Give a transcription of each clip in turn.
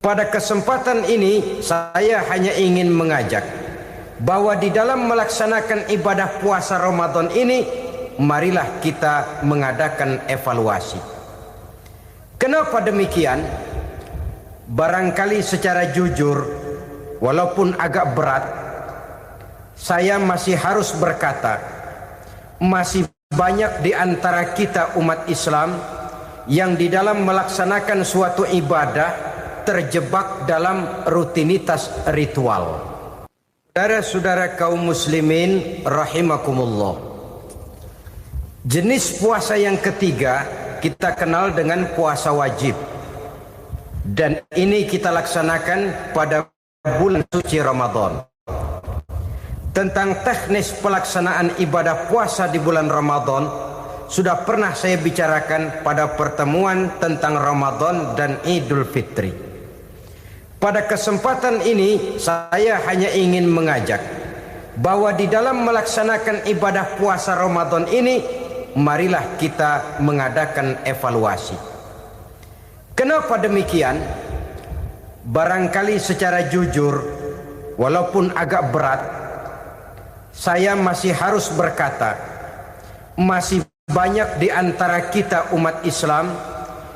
Pada kesempatan ini saya hanya ingin mengajak bahwa di dalam melaksanakan ibadah puasa Ramadan ini, marilah kita mengadakan evaluasi. Kenapa demikian? Barangkali secara jujur, walaupun agak berat, saya masih harus berkata, masih banyak di antara kita umat Islam yang di dalam melaksanakan suatu ibadah terjebak dalam rutinitas ritual. Saudara-saudara kaum muslimin rahimakumullah, jenis puasa yang ketiga kita kenal dengan puasa wajib, dan ini kita laksanakan pada bulan suci Ramadan. Tentang teknis pelaksanaan ibadah puasa di bulan Ramadan sudah pernah saya bicarakan pada pertemuan tentang Ramadan dan Idul Fitri. Pada kesempatan ini saya hanya ingin mengajak bahwa di dalam melaksanakan ibadah puasa Ramadan ini, marilah kita mengadakan evaluasi. Kenapa demikian? Barangkali secara jujur, walaupun agak berat, saya masih harus berkata, masih banyak di antara kita umat Islam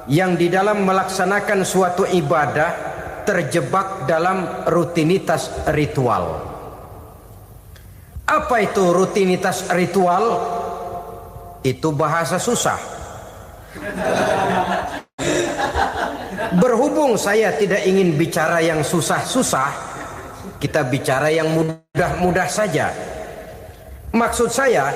yang di dalam melaksanakan suatu ibadah terjebak dalam rutinitas ritual. Apa itu rutinitas ritual? Itu bahasa susah. Berhubung saya tidak ingin bicara yang susah-susah, kita bicara yang mudah-mudah saja. Maksud saya,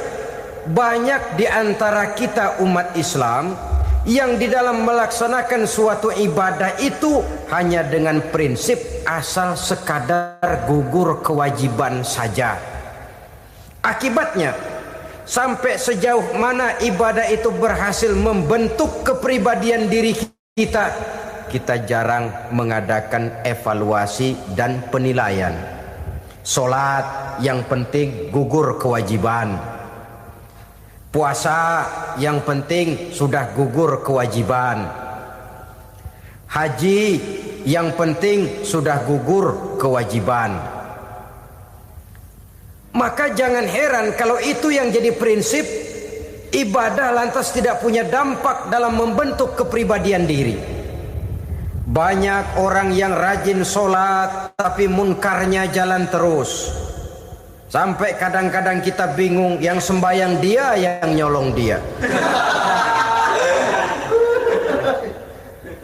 banyak di antara kita umat Islam yang di dalam melaksanakan suatu ibadah itu hanya dengan prinsip asal sekadar gugur kewajiban saja. Akibatnya, sampai sejauh mana ibadah itu berhasil membentuk kepribadian diri kita, kita jarang mengadakan evaluasi dan penilaian. Salat yang penting gugur kewajiban. Puasa yang penting sudah gugur kewajiban. Haji yang penting sudah gugur kewajiban. Maka jangan heran kalau itu yang jadi prinsip, ibadah lantas tidak punya dampak dalam membentuk kepribadian diri. Banyak orang yang rajin sholat tapi munkarnya jalan terus. Sampai kadang-kadang kita bingung, yang sembahyang dia, yang nyolong dia.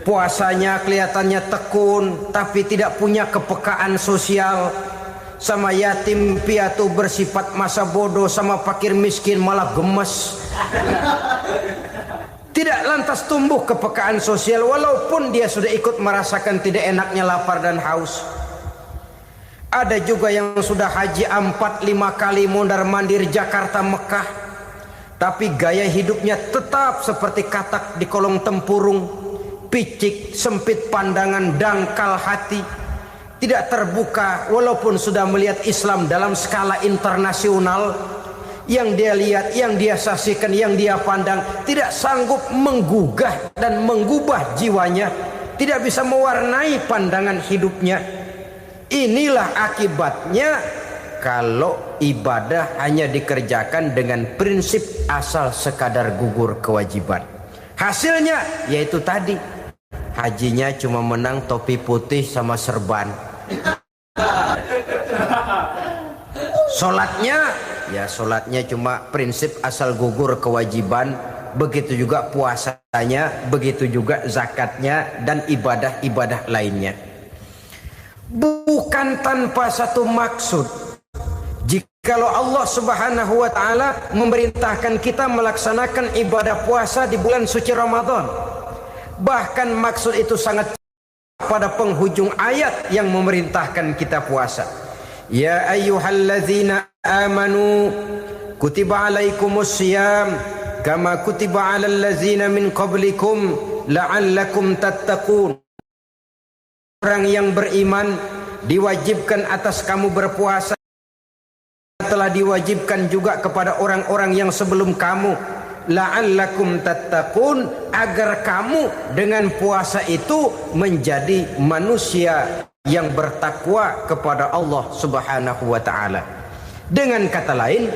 Puasanya kelihatannya tekun, tapi tidak punya kepekaan sosial. Sama yatim piatu bersifat masa bodoh, sama fakir miskin malah gemes. Tidak lantas tumbuh kepekaan sosial, walaupun dia sudah ikut merasakan tidak enaknya lapar dan haus. Ada juga yang sudah haji 4-5 kali mondar-mandir Jakarta Mekah, tapi gaya hidupnya tetap seperti katak di kolong tempurung, picik, sempit pandangan, dangkal hati, tidak terbuka walaupun sudah melihat Islam dalam skala internasional. Yang dia lihat, yang dia saksikan, yang dia pandang tidak sanggup menggugah dan mengubah jiwanya, tidak bisa mewarnai pandangan hidupnya. Inilah akibatnya kalau ibadah hanya dikerjakan dengan prinsip asal sekadar gugur kewajiban. Hasilnya yaitu tadi, hajinya cuma menang topi putih sama serban. Sholatnya cuma prinsip asal gugur kewajiban. Begitu juga puasanya, begitu juga zakatnya dan ibadah-ibadah lainnya. Bukan tanpa satu maksud. Jikalau Allah Subhanahu wa taala memerintahkan kita melaksanakan ibadah puasa di bulan suci Ramadan, bahkan maksud itu sangat pada penghujung ayat yang memerintahkan kita puasa. Ya ayyuhalladzina amanu kutiba alaikumus syiyam kama kutiba alal ladzina min qablikum la'allakum tattaqun. Orang yang beriman diwajibkan atas kamu berpuasa, telah diwajibkan juga kepada orang-orang yang sebelum kamu, la'allakum tattaqun, agar kamu dengan puasa itu menjadi manusia yang bertakwa kepada Allah Subhanahu wa taala. Dengan kata lain,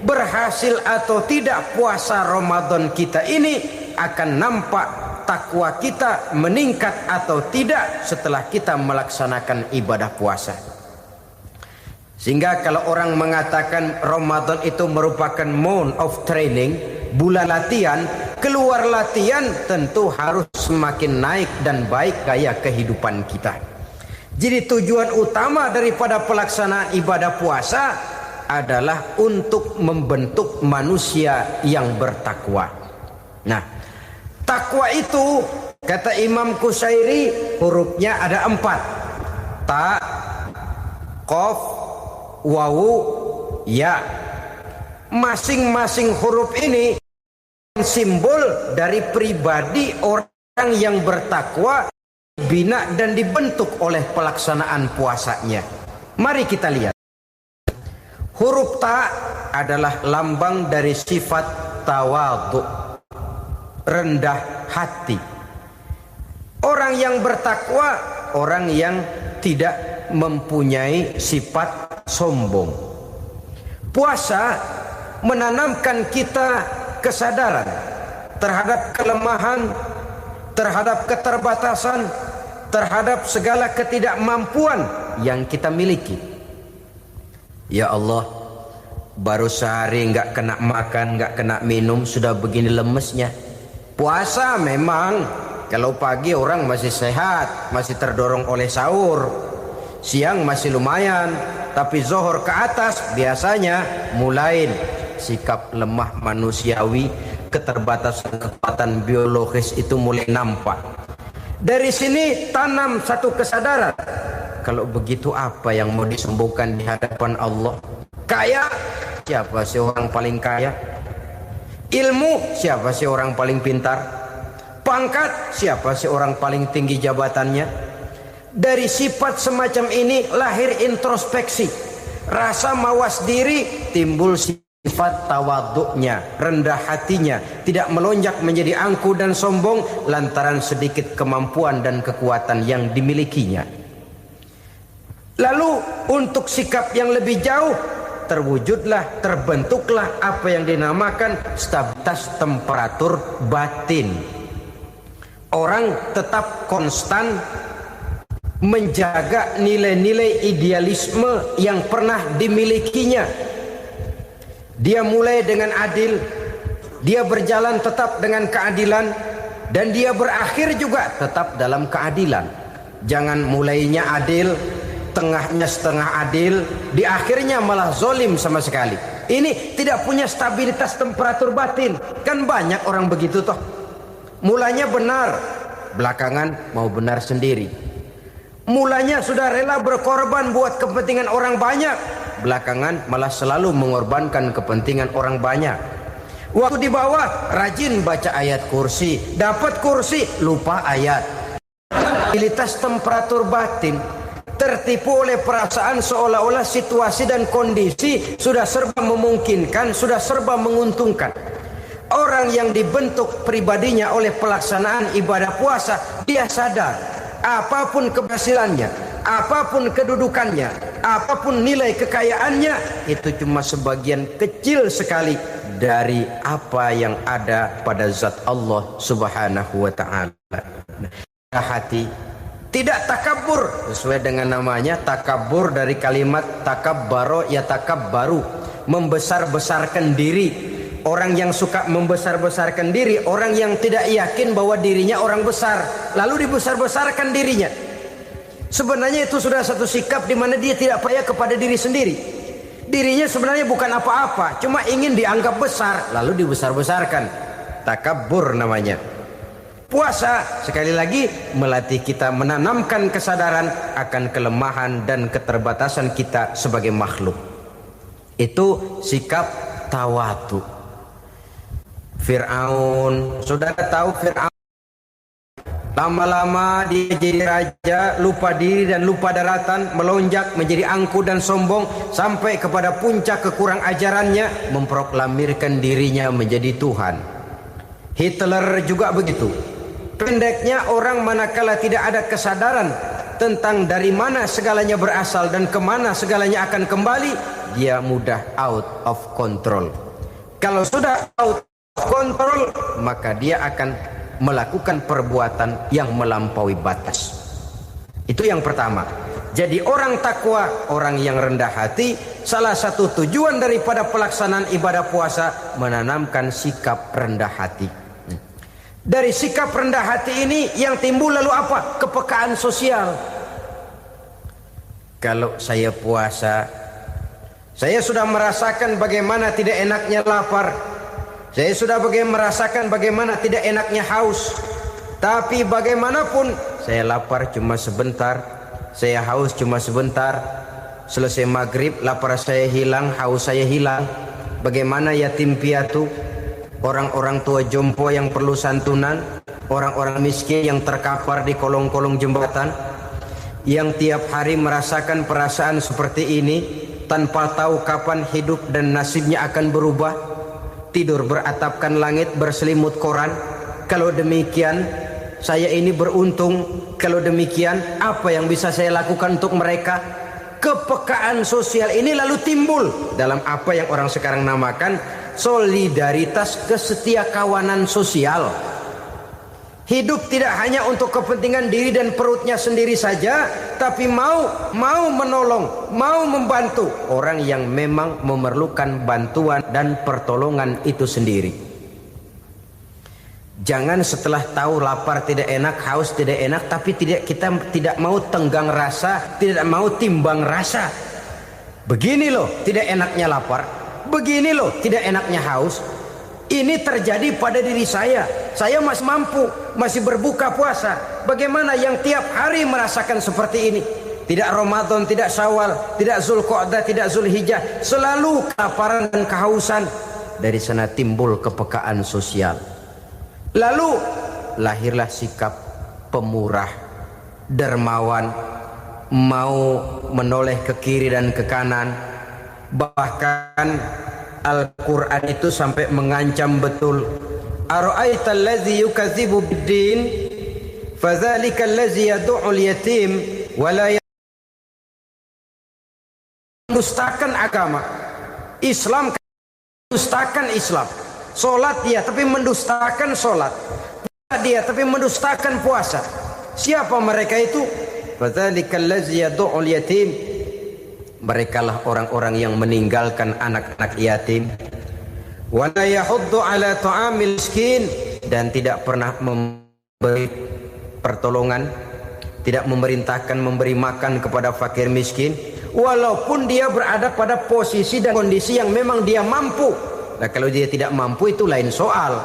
berhasil atau tidak puasa Ramadan kita ini akan nampak takwa kita meningkat atau tidak setelah kita melaksanakan ibadah puasa. Sehingga kalau orang mengatakan Ramadan itu merupakan month of training, bulan latihan, keluar latihan tentu harus semakin naik dan baik gaya kehidupan kita. Jadi tujuan utama daripada pelaksanaan ibadah puasa adalah untuk membentuk manusia yang bertakwa. Nah, takwa itu kata Imam Qusairi hurufnya ada 4. Ta, qaf, wawu, ya. Masing-masing huruf ini simbol dari pribadi orang yang bertakwa, dibina dan dibentuk oleh pelaksanaan puasanya. Mari kita lihat. Huruf ta adalah lambang dari sifat tawadhu, rendah hati. Orang yang bertakwa, orang yang tidak mempunyai sifat sombong. Puasa menanamkan kita kesadaran terhadap kelemahan, terhadap keterbatasan, terhadap segala ketidakmampuan yang kita miliki. Ya Allah, baru sehari nggak kena makan, nggak kena minum, sudah begini lemesnya. Puasa memang, kalau pagi orang masih sehat, masih terdorong oleh sahur, siang masih lumayan, tapi zuhur ke atas biasanya mulai sikap lemah manusiawi, keterbatasan kekuatan biologis itu mulai nampak. Dari sini tanam satu kesadaran. Kalau begitu apa yang mau disembuhkan di hadapan Allah? Kaya, siapa sih orang paling kaya? Ilmu, siapa sih orang paling pintar? Pangkat, siapa sih orang paling tinggi jabatannya? Dari sifat semacam ini lahir introspeksi, rasa mawas diri, timbul sifat tawaduknya, rendah hatinya, tidak melonjak menjadi angkuh dan sombong lantaran sedikit kemampuan dan kekuatan yang dimilikinya. Lalu untuk sikap yang lebih jauh, terwujudlah, terbentuklah apa yang dinamakan stabilitas temperatur batin. Orang tetap konstan menjaga nilai-nilai idealisme yang pernah dimilikinya. Dia mulai dengan adil, dia berjalan tetap dengan keadilan, dan dia berakhir juga tetap dalam keadilan. Jangan mulainya adil, tengahnya setengah adil, di akhirnya malah zolim sama sekali. Ini tidak punya stabilitas temperatur batin. Kan banyak orang begitu toh. Mulanya benar, belakangan mau benar sendiri. Mulanya sudah rela berkorban buat kepentingan orang banyak, belakangan malah selalu mengorbankan kepentingan orang banyak. Waktu di bawah rajin baca ayat kursi, dapat kursi lupa ayat. Stabilitas temperatur batin, tertipu oleh perasaan seolah-olah situasi dan kondisi sudah serba memungkinkan, sudah serba menguntungkan. Orang yang dibentuk pribadinya oleh pelaksanaan ibadah puasa, dia sadar apapun keberhasilannya, apapun kedudukannya, apapun nilai kekayaannya, itu cuma sebagian kecil sekali dari apa yang ada pada zat Allah Subhanahu wa ta'ala. Hati tidak takabur, sesuai dengan namanya takabur dari kalimat takabbaro ya takabbaru, membesar-besarkan diri. Orang yang suka membesar-besarkan diri, orang yang tidak yakin bahwa dirinya orang besar, lalu dibesar-besarkan dirinya. Sebenarnya itu sudah satu sikap di mana dia tidak percaya kepada diri sendiri. Dirinya sebenarnya bukan apa-apa, cuma ingin dianggap besar, lalu dibesar-besarkan. Takabbur namanya. Puasa sekali lagi melatih kita menanamkan kesadaran akan kelemahan dan keterbatasan kita sebagai makhluk. Itu sikap tawadhu. Fir'aun, saudara tahu Fir'aun, lama-lama dia jadi raja, lupa diri dan lupa daratan, melonjak menjadi angkuh dan sombong sampai kepada puncak kekurang ajarannya, memproklamirkan dirinya menjadi Tuhan. Hitler juga begitu. Pendeknya, orang manakala tidak ada kesadaran tentang dari mana segalanya berasal dan kemana segalanya akan kembali, dia mudah out of control. Kalau sudah out of control, maka dia akan melakukan perbuatan yang melampaui batas. Itu yang pertama. Jadi orang takwa, orang yang rendah hati, salah satu tujuan daripada pelaksanaan ibadah puasa menanamkan sikap rendah hati. Dari sikap rendah hati ini yang timbul lalu apa? Kepekaan sosial. Kalau saya puasa, saya sudah merasakan bagaimana tidak enaknya lapar. Saya sudah merasakan bagaimana tidak enaknya haus. Tapi bagaimanapun, saya lapar cuma sebentar, saya haus cuma sebentar. Selesai maghrib, lapar saya hilang, haus saya hilang. Bagaimana yatim piatu, orang-orang tua jompo yang perlu santunan, orang-orang miskin yang terkapar di kolong-kolong jembatan, yang tiap hari merasakan perasaan seperti ini tanpa tahu kapan hidup dan nasibnya akan berubah, tidur beratapkan langit berselimut koran. Kalau demikian, saya ini beruntung. Kalau demikian, apa yang bisa saya lakukan untuk mereka? Kepekaan sosial ini lalu timbul dalam apa yang orang sekarang namakan solidaritas, kesetiakawanan sosial. Hidup tidak hanya untuk kepentingan diri dan perutnya sendiri saja, tapi mau menolong, mau membantu orang yang memang memerlukan bantuan dan pertolongan itu sendiri. Jangan setelah tahu lapar tidak enak, haus tidak enak, tapi kita tidak mau tenggang rasa, tidak mau timbang rasa. Begini loh tidak enaknya lapar, begini loh tidak enaknya haus. Ini terjadi pada diri saya. Saya masih mampu, masih berbuka puasa. Bagaimana yang tiap hari merasakan seperti ini? Tidak Ramadan, tidak Syawal, tidak Zulqa'dah, tidak Zulhijjah, selalu kelaparan dan kehausan. Dari sana timbul kepekaan sosial. Lalu lahirlah sikap pemurah, dermawan, mau menoleh ke kiri dan ke kanan. Bahkan Al-Quran itu sampai mengancam betul. Ara'aita allazi yukadzibu bid-din fadzalika allazi yad'ul yatim wa la mendustakan agama. Islam mendustakan Islam. Salat dia tapi mendustakan salat. Puasa dia tapi mendustakan puasa. Siapa mereka itu? Fadzalika allazi yad'ul yatim. Merekalah orang-orang yang meninggalkan anak-anak yatim. Wala yahuddu ala ta'amil miskin, dan tidak pernah memberi pertolongan, tidak memerintahkan memberi makan kepada fakir miskin, walaupun dia berada pada posisi dan kondisi yang memang dia mampu. Nah, kalau dia tidak mampu itu lain soal.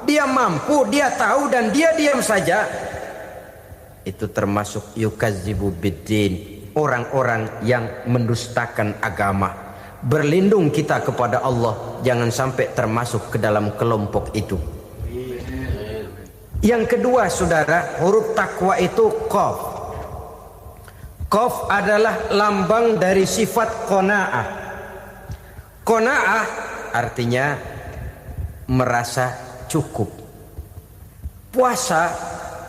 Dia mampu, dia tahu dan dia diam saja. Itu termasuk yukadzibu biddin. Orang-orang yang mendustakan agama. Berlindung kita kepada Allah, jangan sampai termasuk ke dalam kelompok itu. Yang kedua saudara, huruf takwa itu qaf. Qaf adalah lambang dari sifat qanaah. Qanaah artinya merasa cukup. Puasa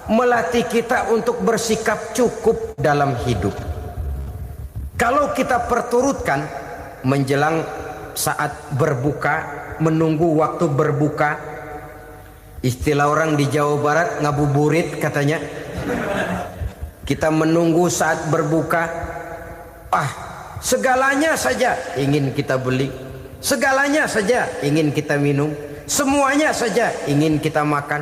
melatih kita untuk bersikap cukup dalam hidup. Kalau kita perturutkan menjelang saat berbuka, menunggu waktu berbuka, istilah orang di Jawa Barat ngabuburit katanya. Kita menunggu saat berbuka, segalanya saja ingin kita beli, segalanya saja ingin kita minum, semuanya saja ingin kita makan.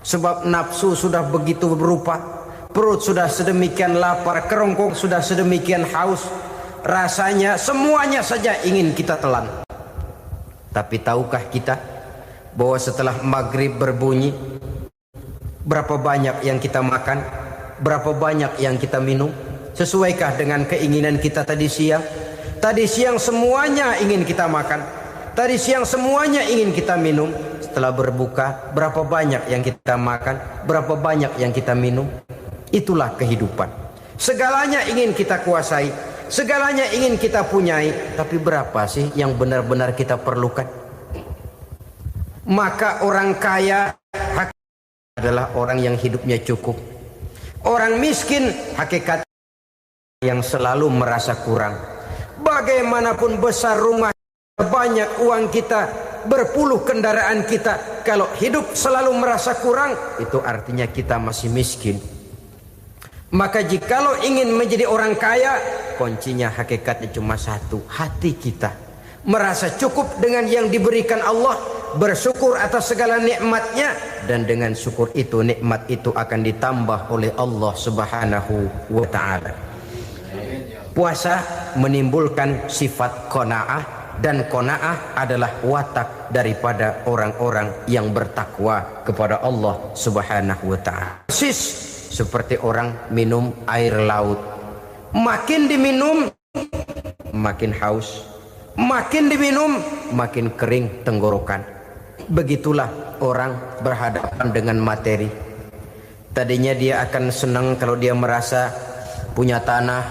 Sebab nafsu sudah begitu berupa. Perut sudah sedemikian lapar, kerongkong sudah sedemikian haus. Rasanya semuanya saja ingin kita telan. Tapi tahukah kita bahwa setelah maghrib berbunyi, berapa banyak yang kita makan, berapa banyak yang kita minum? Sesuaikah dengan keinginan kita tadi siang? Tadi siang semuanya ingin kita makan, tadi siang semuanya ingin kita minum. Setelah berbuka, berapa banyak yang kita makan, berapa banyak yang kita minum? Itulah kehidupan. Segalanya ingin kita kuasai, segalanya ingin kita punyai, tapi berapa sih yang benar-benar kita perlukan? Maka orang kaya adalah orang yang hidupnya cukup. Orang miskin hakikat yang selalu merasa kurang. Bagaimanapun besar rumah, banyak uang kita, berpuluh kendaraan kita, kalau hidup selalu merasa kurang, itu artinya kita masih miskin. Maka jikalau ingin menjadi orang kaya, kuncinya hakikatnya cuma satu, hati kita merasa cukup dengan yang diberikan Allah, bersyukur atas segala nikmatnya, dan dengan syukur itu, nikmat itu akan ditambah oleh Allah Subhanahu wa ta'ala. Puasa menimbulkan sifat qanaah, dan qanaah adalah watak daripada orang-orang yang bertakwa kepada Allah Subhanahu wa ta'ala. Persis seperti orang minum air laut, makin diminum makin haus, makin diminum makin kering tenggorokan. Begitulah orang berhadapan dengan materi. Tadinya dia akan senang kalau dia merasa punya tanah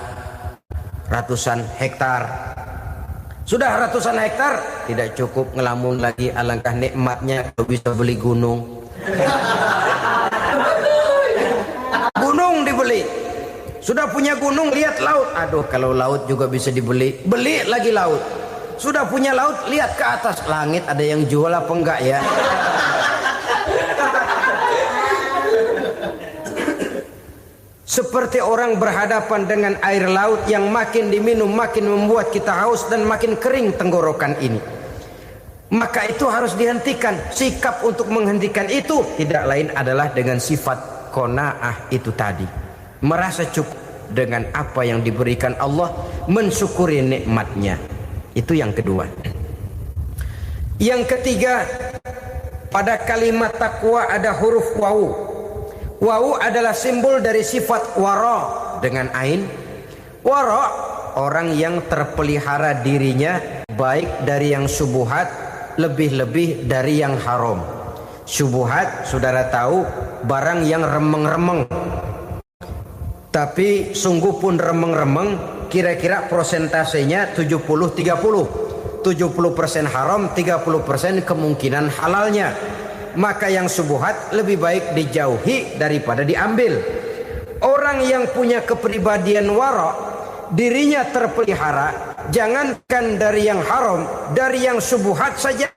ratusan hektar. Sudah ratusan hektar, tidak cukup ngelamun lagi, alangkah nikmatnya kalau bisa beli gunung. Gunung dibeli. Sudah punya gunung, lihat laut. Aduh, kalau laut juga bisa dibeli, beli lagi laut. Sudah punya laut, lihat ke atas langit, ada yang jual apa enggak ya? Seperti orang berhadapan dengan air laut yang makin diminum makin membuat kita haus dan makin kering tenggorokan ini. Maka itu harus dihentikan. Sikap untuk menghentikan itu tidak lain adalah dengan sifat qanaah itu tadi. Merasa cukup dengan apa yang diberikan Allah, mensyukuri nikmatnya. Itu yang kedua. Yang ketiga, pada kalimat takwa ada huruf wawu. Wawu adalah simbol dari sifat wara dengan ain. Wara, orang yang terpelihara dirinya baik dari yang syubhat, lebih-lebih dari yang haram. Syubhat, saudara tahu, barang yang remeng-remeng. Tapi sungguh pun remeng-remeng, kira-kira prosentasenya 70-30. 70% haram, 30% kemungkinan halalnya. Maka yang syubhat lebih baik dijauhi daripada diambil. Orang yang punya kepribadian wara, dirinya terpelihara, jangankan dari yang haram, dari yang syubhat saja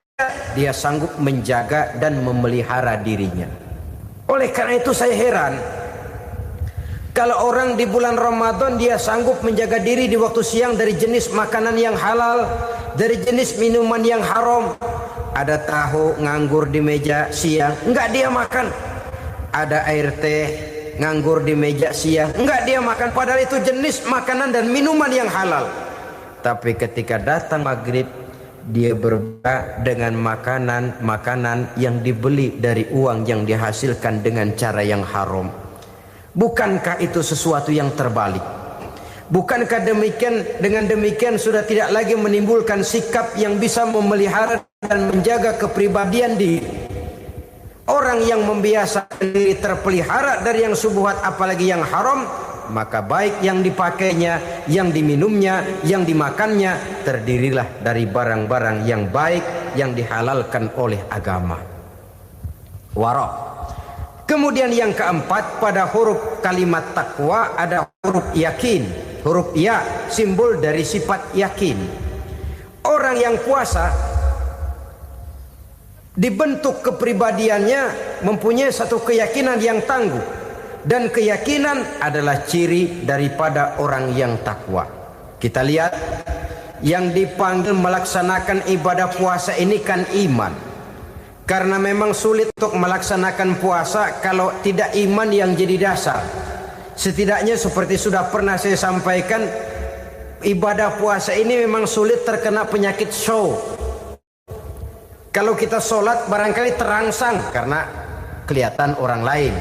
dia sanggup menjaga dan memelihara dirinya. Oleh karena itu saya heran kalau orang di bulan Ramadan dia sanggup menjaga diri di waktu siang dari jenis makanan yang halal, dari jenis minuman yang haram. Ada tahu nganggur di meja siang, enggak dia makan. Ada air teh nganggur di meja siang, enggak dia makan. Padahal itu jenis makanan dan minuman yang halal. Tapi ketika datang maghrib, dia berbuka dengan makanan yang dibeli dari uang yang dihasilkan dengan cara yang haram. Bukankah itu sesuatu yang terbalik? Bukankah dengan demikian sudah tidak lagi menimbulkan sikap yang bisa memelihara dan menjaga kepribadian diri? Orang yang membiasakan diri terpelihara dari yang syubhat apalagi yang haram, maka baik yang dipakainya, yang diminumnya, yang dimakannya terdirilah dari barang-barang yang baik yang dihalalkan oleh agama. Wara. Kemudian yang keempat, pada huruf kalimat takwa ada huruf yakin. Huruf ya, simbol dari sifat yakin. Orang yang puasa dibentuk kepribadiannya mempunyai satu keyakinan yang tangguh. Dan keyakinan adalah ciri daripada orang yang takwa. Kita lihat, yang dipanggil melaksanakan ibadah puasa ini kan iman. Karena memang sulit untuk melaksanakan puasa kalau tidak iman yang jadi dasar. Setidaknya seperti sudah pernah saya sampaikan, ibadah puasa ini memang sulit terkena penyakit show. Kalau kita sholat barangkali terangsang karena kelihatan orang lain.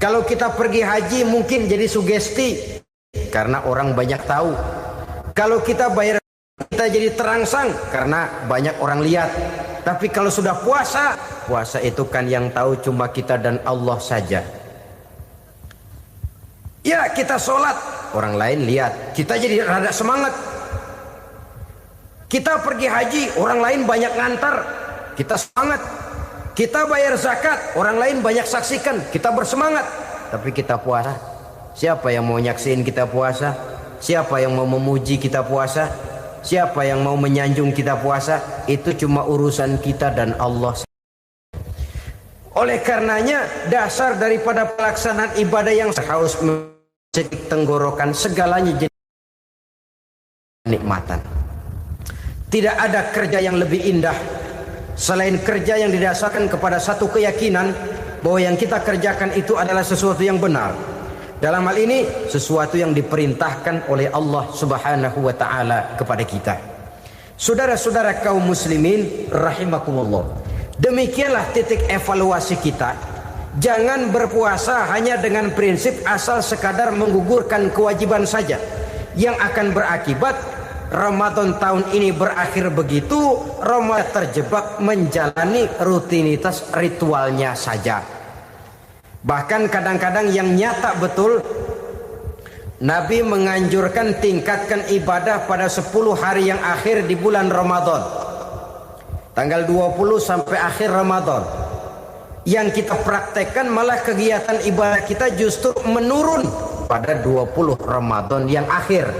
Kalau kita pergi haji mungkin jadi sugesti karena orang banyak tahu. Kalau kita bayar kita jadi terangsang karena banyak orang lihat. Tapi kalau sudah puasa, puasa itu kan yang tahu cuma kita dan Allah saja. Ya kita sholat, orang lain lihat, kita jadi rada semangat. Kita pergi haji, orang lain banyak ngantar, kita semangat. Kita bayar zakat, orang lain banyak saksikan, kita bersemangat. Tapi kita puasa, siapa yang mau nyaksiin kita puasa? Siapa yang mau memuji kita puasa? Siapa yang mau menyanjung kita puasa? Itu cuma urusan kita dan Allah. Oleh karenanya, dasar daripada pelaksanaan ibadah yang harus mencetik tenggorokan segalanya jadi nikmatan. Tidak ada kerja yang lebih indah selain kerja yang didasarkan kepada satu keyakinan bahwa yang kita kerjakan itu adalah sesuatu yang benar. Dalam hal ini sesuatu yang diperintahkan oleh Allah Subhanahu wa taala kepada kita. Saudara-saudara kaum muslimin rahimakumullah. Demikianlah titik evaluasi kita. Jangan berpuasa hanya dengan prinsip asal sekadar menggugurkan kewajiban saja, yang akan berakibat Ramadan tahun ini berakhir begitu, Ramadan terjebak menjalani rutinitas ritualnya saja. Bahkan kadang-kadang yang nyata betul, Nabi menganjurkan tingkatkan ibadah pada 10 hari yang akhir di bulan Ramadan, tanggal 20 sampai akhir Ramadan. Yang kita praktekkan malah kegiatan ibadah kita justru menurun pada 20 Ramadan yang akhir.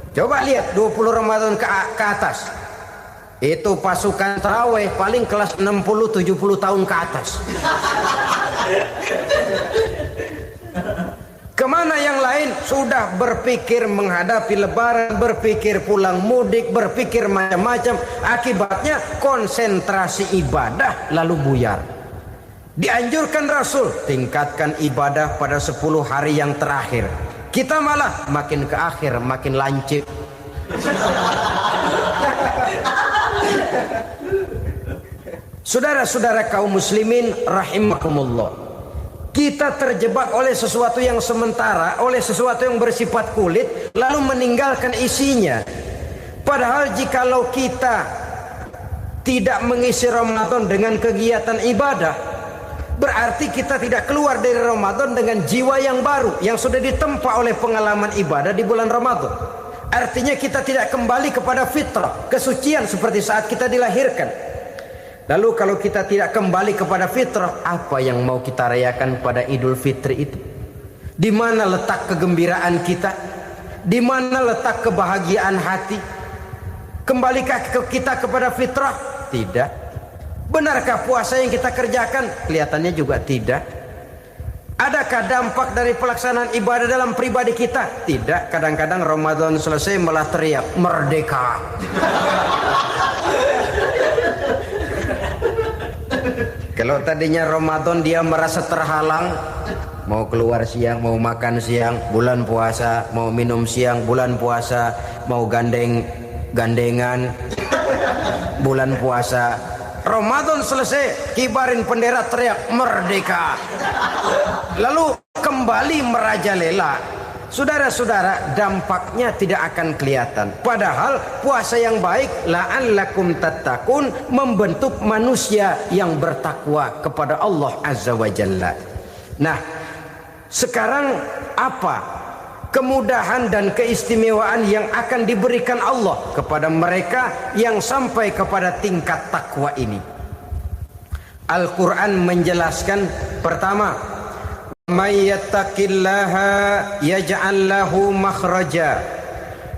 Coba lihat 20 Ramadan ke atas. Itu pasukan tarawih paling kelas 60-70 tahun ke atas. Kemana yang lain sudah berpikir menghadapi lebaran, berpikir pulang mudik, berpikir macam-macam. Akibatnya konsentrasi ibadah lalu buyar. Dianjurkan Rasul tingkatkan ibadah pada 10 hari yang terakhir. Kita malah makin ke akhir makin lancip. Saudara-saudara kaum muslimin rahimakumullah, kita terjebak oleh sesuatu yang sementara, oleh sesuatu yang bersifat kulit, lalu meninggalkan isinya. Padahal jikalau kita tidak mengisi Ramadan dengan kegiatan ibadah, berarti kita tidak keluar dari Ramadan dengan jiwa yang baru, yang sudah ditempa oleh pengalaman ibadah di bulan Ramadan. Artinya kita tidak kembali kepada fitrah, kesucian seperti saat kita dilahirkan. Lalu kalau kita tidak kembali kepada fitrah, apa yang mau kita rayakan pada Idul Fitri itu? Di mana letak kegembiraan kita? Di mana letak kebahagiaan hati? Kembalikah kita kepada fitrah? Tidak. Benarkah puasa yang kita kerjakan? Kelihatannya juga tidak. Adakah dampak dari pelaksanaan ibadah dalam pribadi kita? Tidak. Kadang-kadang Ramadan selesai malah teriak merdeka. Kalau tadinya Ramadan dia merasa terhalang, mau keluar siang, mau makan siang, bulan puasa, mau minum siang, bulan puasa, mau gandengan, bulan puasa. Ramadan selesai, kibarin bendera, teriak merdeka. Lalu kembali merajalela. Saudara-saudara, dampaknya tidak akan kelihatan. Padahal puasa yang baik, la'allakum tattaqun, membentuk manusia yang bertakwa kepada Allah Azza wa Jalla. Nah, sekarang apa kemudahan dan keistimewaan yang akan diberikan Allah kepada mereka yang sampai kepada tingkat takwa ini? Al-Quran menjelaskan, pertama, may yattaqillaha yaj'al lahu makhraja.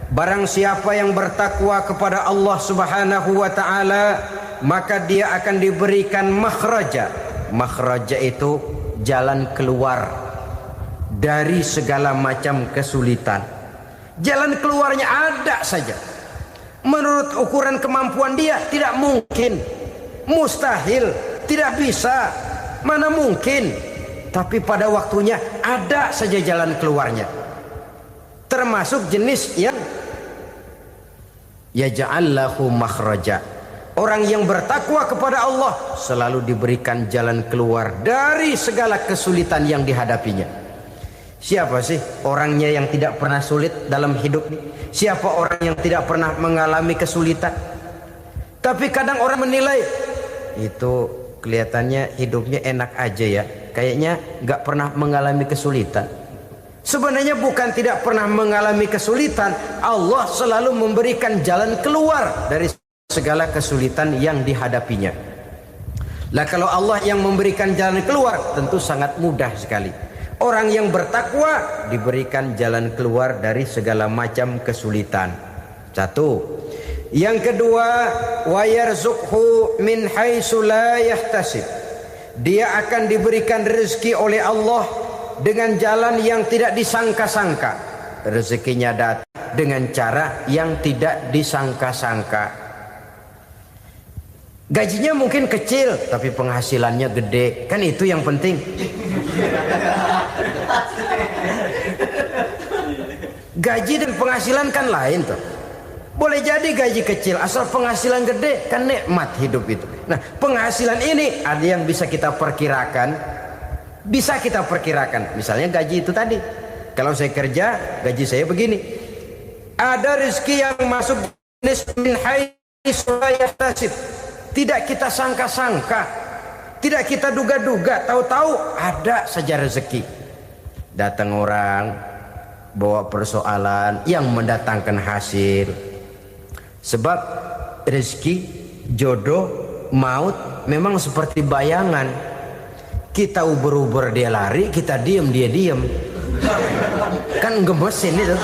Barang siapa yang bertakwa kepada Allah Subhanahu wa taala, maka dia akan diberikan makhraja. Makhraja itu jalan keluar dari segala macam kesulitan. Jalan keluarnya ada saja. Menurut ukuran kemampuan dia tidak mungkin, mustahil, tidak bisa, mana mungkin. Tapi pada waktunya ada saja jalan keluarnya. Termasuk jenis yang yaj'al lahu makhraja. Orang yang bertakwa kepada Allah selalu diberikan jalan keluar dari segala kesulitan yang dihadapinya. Siapa sih orangnya yang tidak pernah sulit dalam hidup? Siapa orang yang tidak pernah mengalami kesulitan? Tapi kadang orang menilai, itu kelihatannya hidupnya enak aja ya, kayaknya gak pernah mengalami kesulitan. Sebenarnya bukan tidak pernah mengalami kesulitan, Allah selalu memberikan jalan keluar dari segala kesulitan yang dihadapinya. Lah kalau Allah yang memberikan jalan keluar, tentu sangat mudah sekali. Orang yang bertakwa diberikan jalan keluar dari segala macam kesulitan. Satu. Yang kedua, wa yarzuqhu min haitsu la yahtasib. Dia akan diberikan rezeki oleh Allah dengan jalan yang tidak disangka-sangka. Rezekinya datang dengan cara yang tidak disangka-sangka. Gajinya mungkin kecil, tapi penghasilannya gede. Kan itu yang penting. Gaji dan penghasilan kan lain tuh. Boleh jadi gaji kecil, asal penghasilan gede, kan nikmat hidup itu. Nah, penghasilan ini ada yang bisa kita perkirakan. Bisa kita perkirakan. Misalnya gaji itu tadi. Kalau saya kerja, gaji saya begini. Ada rezeki yang masuk min haitsu la yahtasib. Tidak kita sangka-sangka, tidak kita duga-duga, tahu-tahu ada saja rezeki. Datang orang bawa persoalan yang mendatangkan hasil. Sebab rezeki, jodoh, maut memang seperti bayangan. Kita uber-uber dia lari, kita diem dia diem. Kan gemesin itu.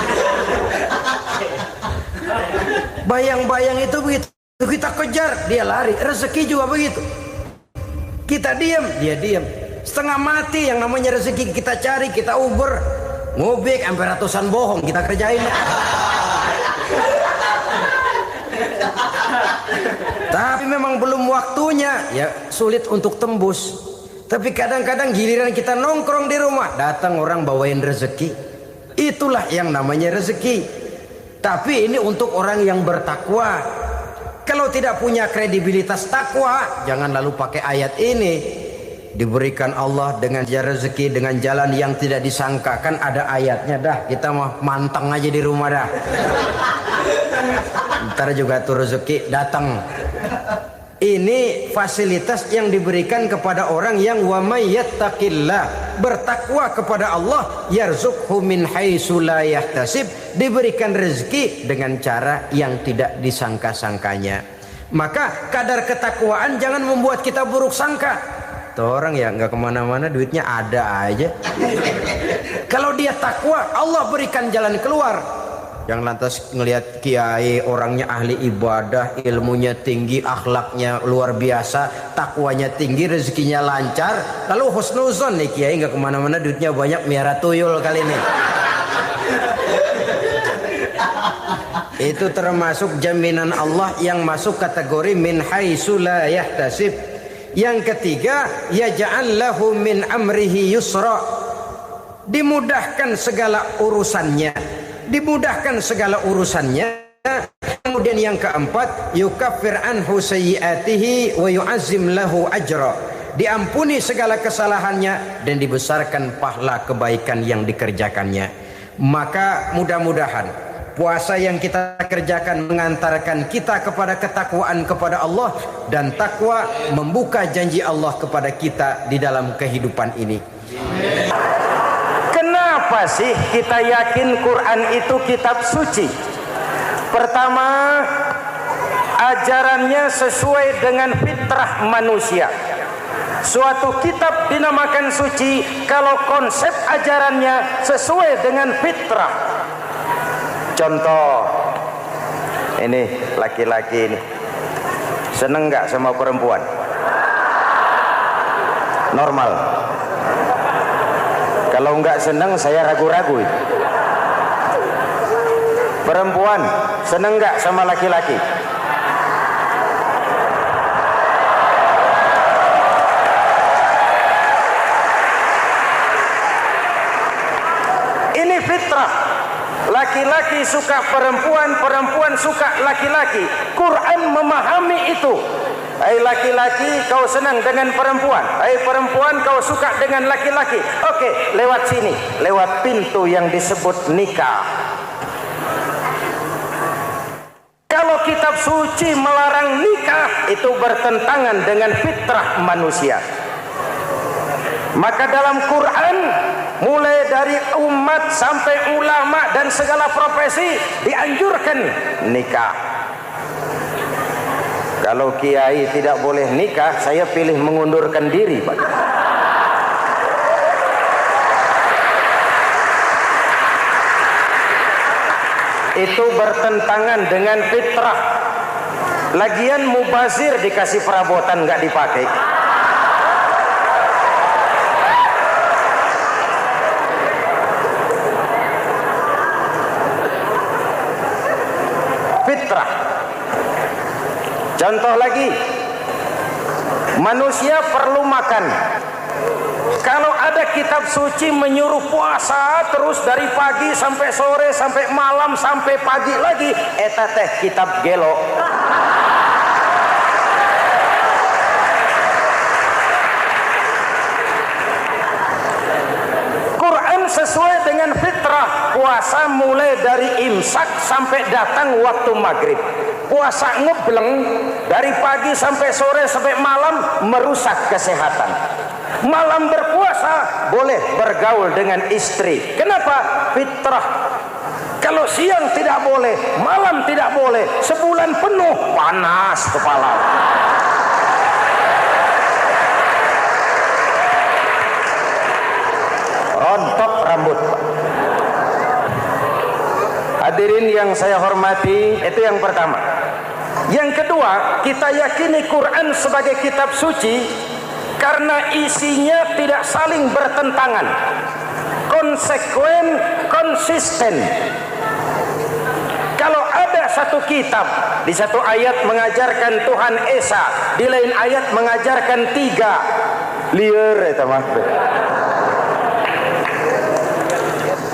Bayang-bayang itu begitu. Kita kejar, dia lari. Rezeki juga begitu. Kita diam, dia diam. Setengah mati yang namanya rezeki kita cari, kita uber, ngobek sampai ratusan bohong kita kerjain. Tapi memang belum waktunya, ya sulit untuk tembus. Tapi kadang-kadang giliran kita nongkrong di rumah, datang orang bawain rezeki. Itulah yang namanya rezeki. Tapi ini untuk orang yang bertakwa. Kalau tidak punya kredibilitas takwa, jangan lalu pakai ayat ini. Diberikan Allah dengan rezeki dengan jalan yang tidak disangka. Kan ada ayatnya dah. Kita mah manteng aja di rumah dah. Ntar juga tuh rezeki datang. Ini fasilitas yang diberikan kepada orang yang wa may yattaqillah, bertakwa kepada Allah, yarzuqhu min haitsu la yahtasib, diberikan rezeki dengan cara yang tidak disangka-sangkanya. Maka kadar ketakwaan jangan membuat kita buruk sangka. Tuh orang ya nggak kemana-mana, duitnya ada aja. Kalau dia takwa, Allah berikan jalan keluar. Yang lantas ngelihat kiai orangnya ahli ibadah, ilmunya tinggi, akhlaknya luar biasa, takwanya tinggi, rezekinya lancar, lalu husnuzon nih kiai nggak kemana-mana, duitnya banyak, miara tuyul kali ini. Itu termasuk jaminan Allah yang masuk kategori min haitsu la yahtasib. Yang ketiga, yaj'al lahu min amrihi yusra, dimudahkan segala urusannya. Dimudahkan segala urusannya. Kemudian yang keempat, yukaffir anhu sayyiatihi wa yu'azzim lahu ajra, diampuni segala kesalahannya dan dibesarkan pahala kebaikan yang dikerjakannya. Maka mudah-mudahan puasa yang kita kerjakan mengantarkan kita kepada ketakwaan kepada Allah, dan takwa membuka janji Allah kepada kita di dalam kehidupan ini. Kenapa sih kita yakin Quran itu kitab suci? Pertama, ajarannya sesuai dengan fitrah manusia. Suatu kitab dinamakan suci kalau konsep ajarannya sesuai dengan fitrah. Contoh, ini laki-laki ini seneng nggak sama perempuan? Normal. Kalau nggak seneng, saya ragu-ragu. Perempuan seneng nggak sama laki-laki? Ini fitrah. Laki-laki suka perempuan, perempuan suka laki-laki. Quran memahami itu. Hai laki-laki, kau senang dengan perempuan. Hai perempuan, kau suka dengan laki-laki. Oke, lewat sini, lewat pintu yang disebut nikah. Kalau kitab suci melarang nikah, itu bertentangan dengan fitrah manusia. Maka dalam Quran, mulai dari umat sampai ulama dan segala profesi dianjurkan nikah. Kalau kiai tidak boleh nikah, saya pilih mengundurkan diri, Pak. Itu bertentangan dengan fitrah. Lagian mubazir dikasih perabotan nggak dipakai. Fitrah. Contoh lagi, manusia perlu makan. Kalau ada kitab suci menyuruh puasa terus dari pagi sampai sore sampai malam sampai pagi lagi, eta teh kitab gelo. Quran sesuai dengan fitrah, puasa mulai dari imsak sampai datang waktu maghrib. Puasa ngebleng dari pagi sampai sore sampai malam merusak kesehatan. Malam berpuasa boleh bergaul dengan istri. Kenapa? Fitrah. Kalau siang tidak boleh, malam tidak boleh, sebulan penuh panas kepala. Rontok rambut. Hadirin yang saya hormati, itu yang pertama. Yang kedua, kita yakini Quran sebagai kitab suci karena isinya tidak saling bertentangan, konsekuen, konsisten. Kalau ada satu kitab, di satu ayat mengajarkan Tuhan Esa, di lain ayat mengajarkan tiga, liar itu mah.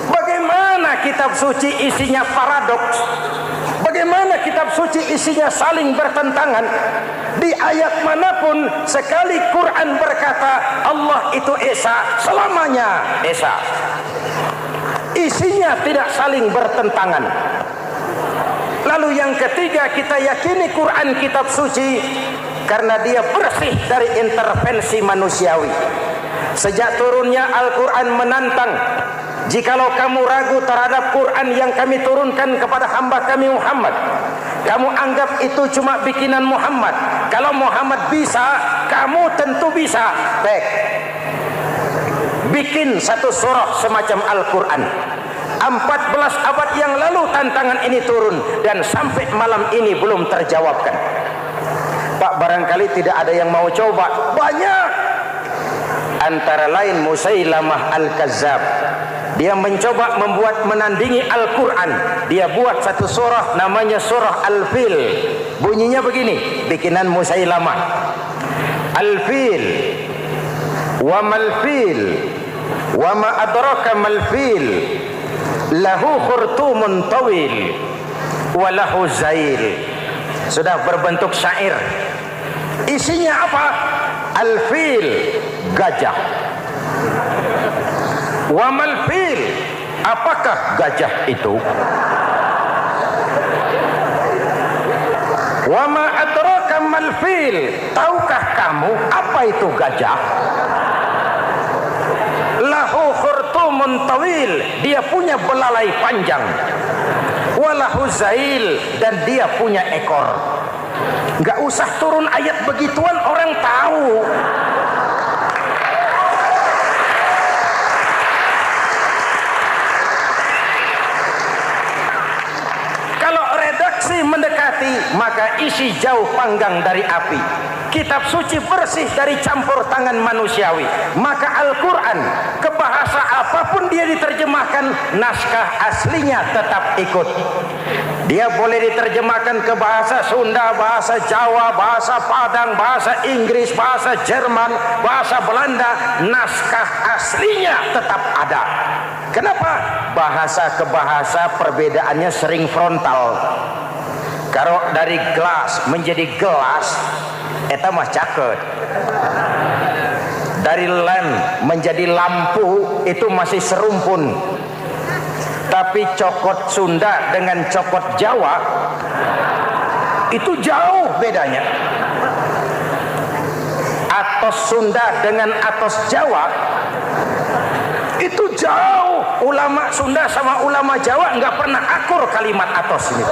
Bagaimana kitab suci isinya paradoks? Bagaimana kitab suci isinya saling bertentangan? Di ayat manapun sekali Quran berkata Allah itu Esa, selamanya Esa. Isinya tidak saling bertentangan. Lalu yang ketiga, kita yakini Quran kitab suci karena dia bersih dari intervensi manusiawi. Sejak turunnya Al-Quran menantang, jikalau kamu ragu terhadap Quran yang kami turunkan kepada hamba kami Muhammad, kamu anggap itu cuma bikinan Muhammad. Kalau Muhammad bisa, kamu tentu bisa. Baik, bikin satu surah semacam Al-Quran. 14 abad yang lalu tantangan ini turun dan sampai malam ini belum terjawabkan. Pak, barangkali tidak ada yang mau coba. Banyak. Antara lain Musailamah Al-Kazzab. Dia mencoba membuat menandingi Al-Quran. Dia buat satu surah namanya surah Al-Fil. Bunyinya begini, bikinan Musailamah. Al-Fil wa mal-fil wa ma adraka mal-fil lahu khurtumun tawil wa lahu zail. Sudah berbentuk syair. Isinya apa? Al-Fil, gajah. Wa mal-fil, apakah gajah itu? Wa ma adraka mal-fil, tahukah kamu apa itu gajah? Lahu khurtumun tawil, dia punya belalai panjang. Wa lahu zail, dan dia punya ekor. Enggak usah turun ayat begituan, orang tahu. Mendekati, maka isi jauh panggang dari api. Kitab suci bersih dari campur tangan manusiawi. Maka Al-Quran, ke bahasa apapun dia diterjemahkan, naskah aslinya tetap ikut. Dia boleh diterjemahkan ke bahasa Sunda, bahasa Jawa, bahasa Padang, bahasa Inggris, bahasa Jerman, bahasa Belanda, naskah aslinya tetap ada. Kenapa? Bahasa ke bahasa perbedaannya sering frontal. Kalau dari gelas menjadi gelas, eta mah caket. Dari lamp menjadi lampu, itu masih serumpun. Tapi cokot Sunda dengan cokot Jawa, itu jauh bedanya. Atos Sunda dengan atos Jawa, itu jauh. Ulama Sunda sama ulama Jawa nggak pernah akur kalimat atos ini.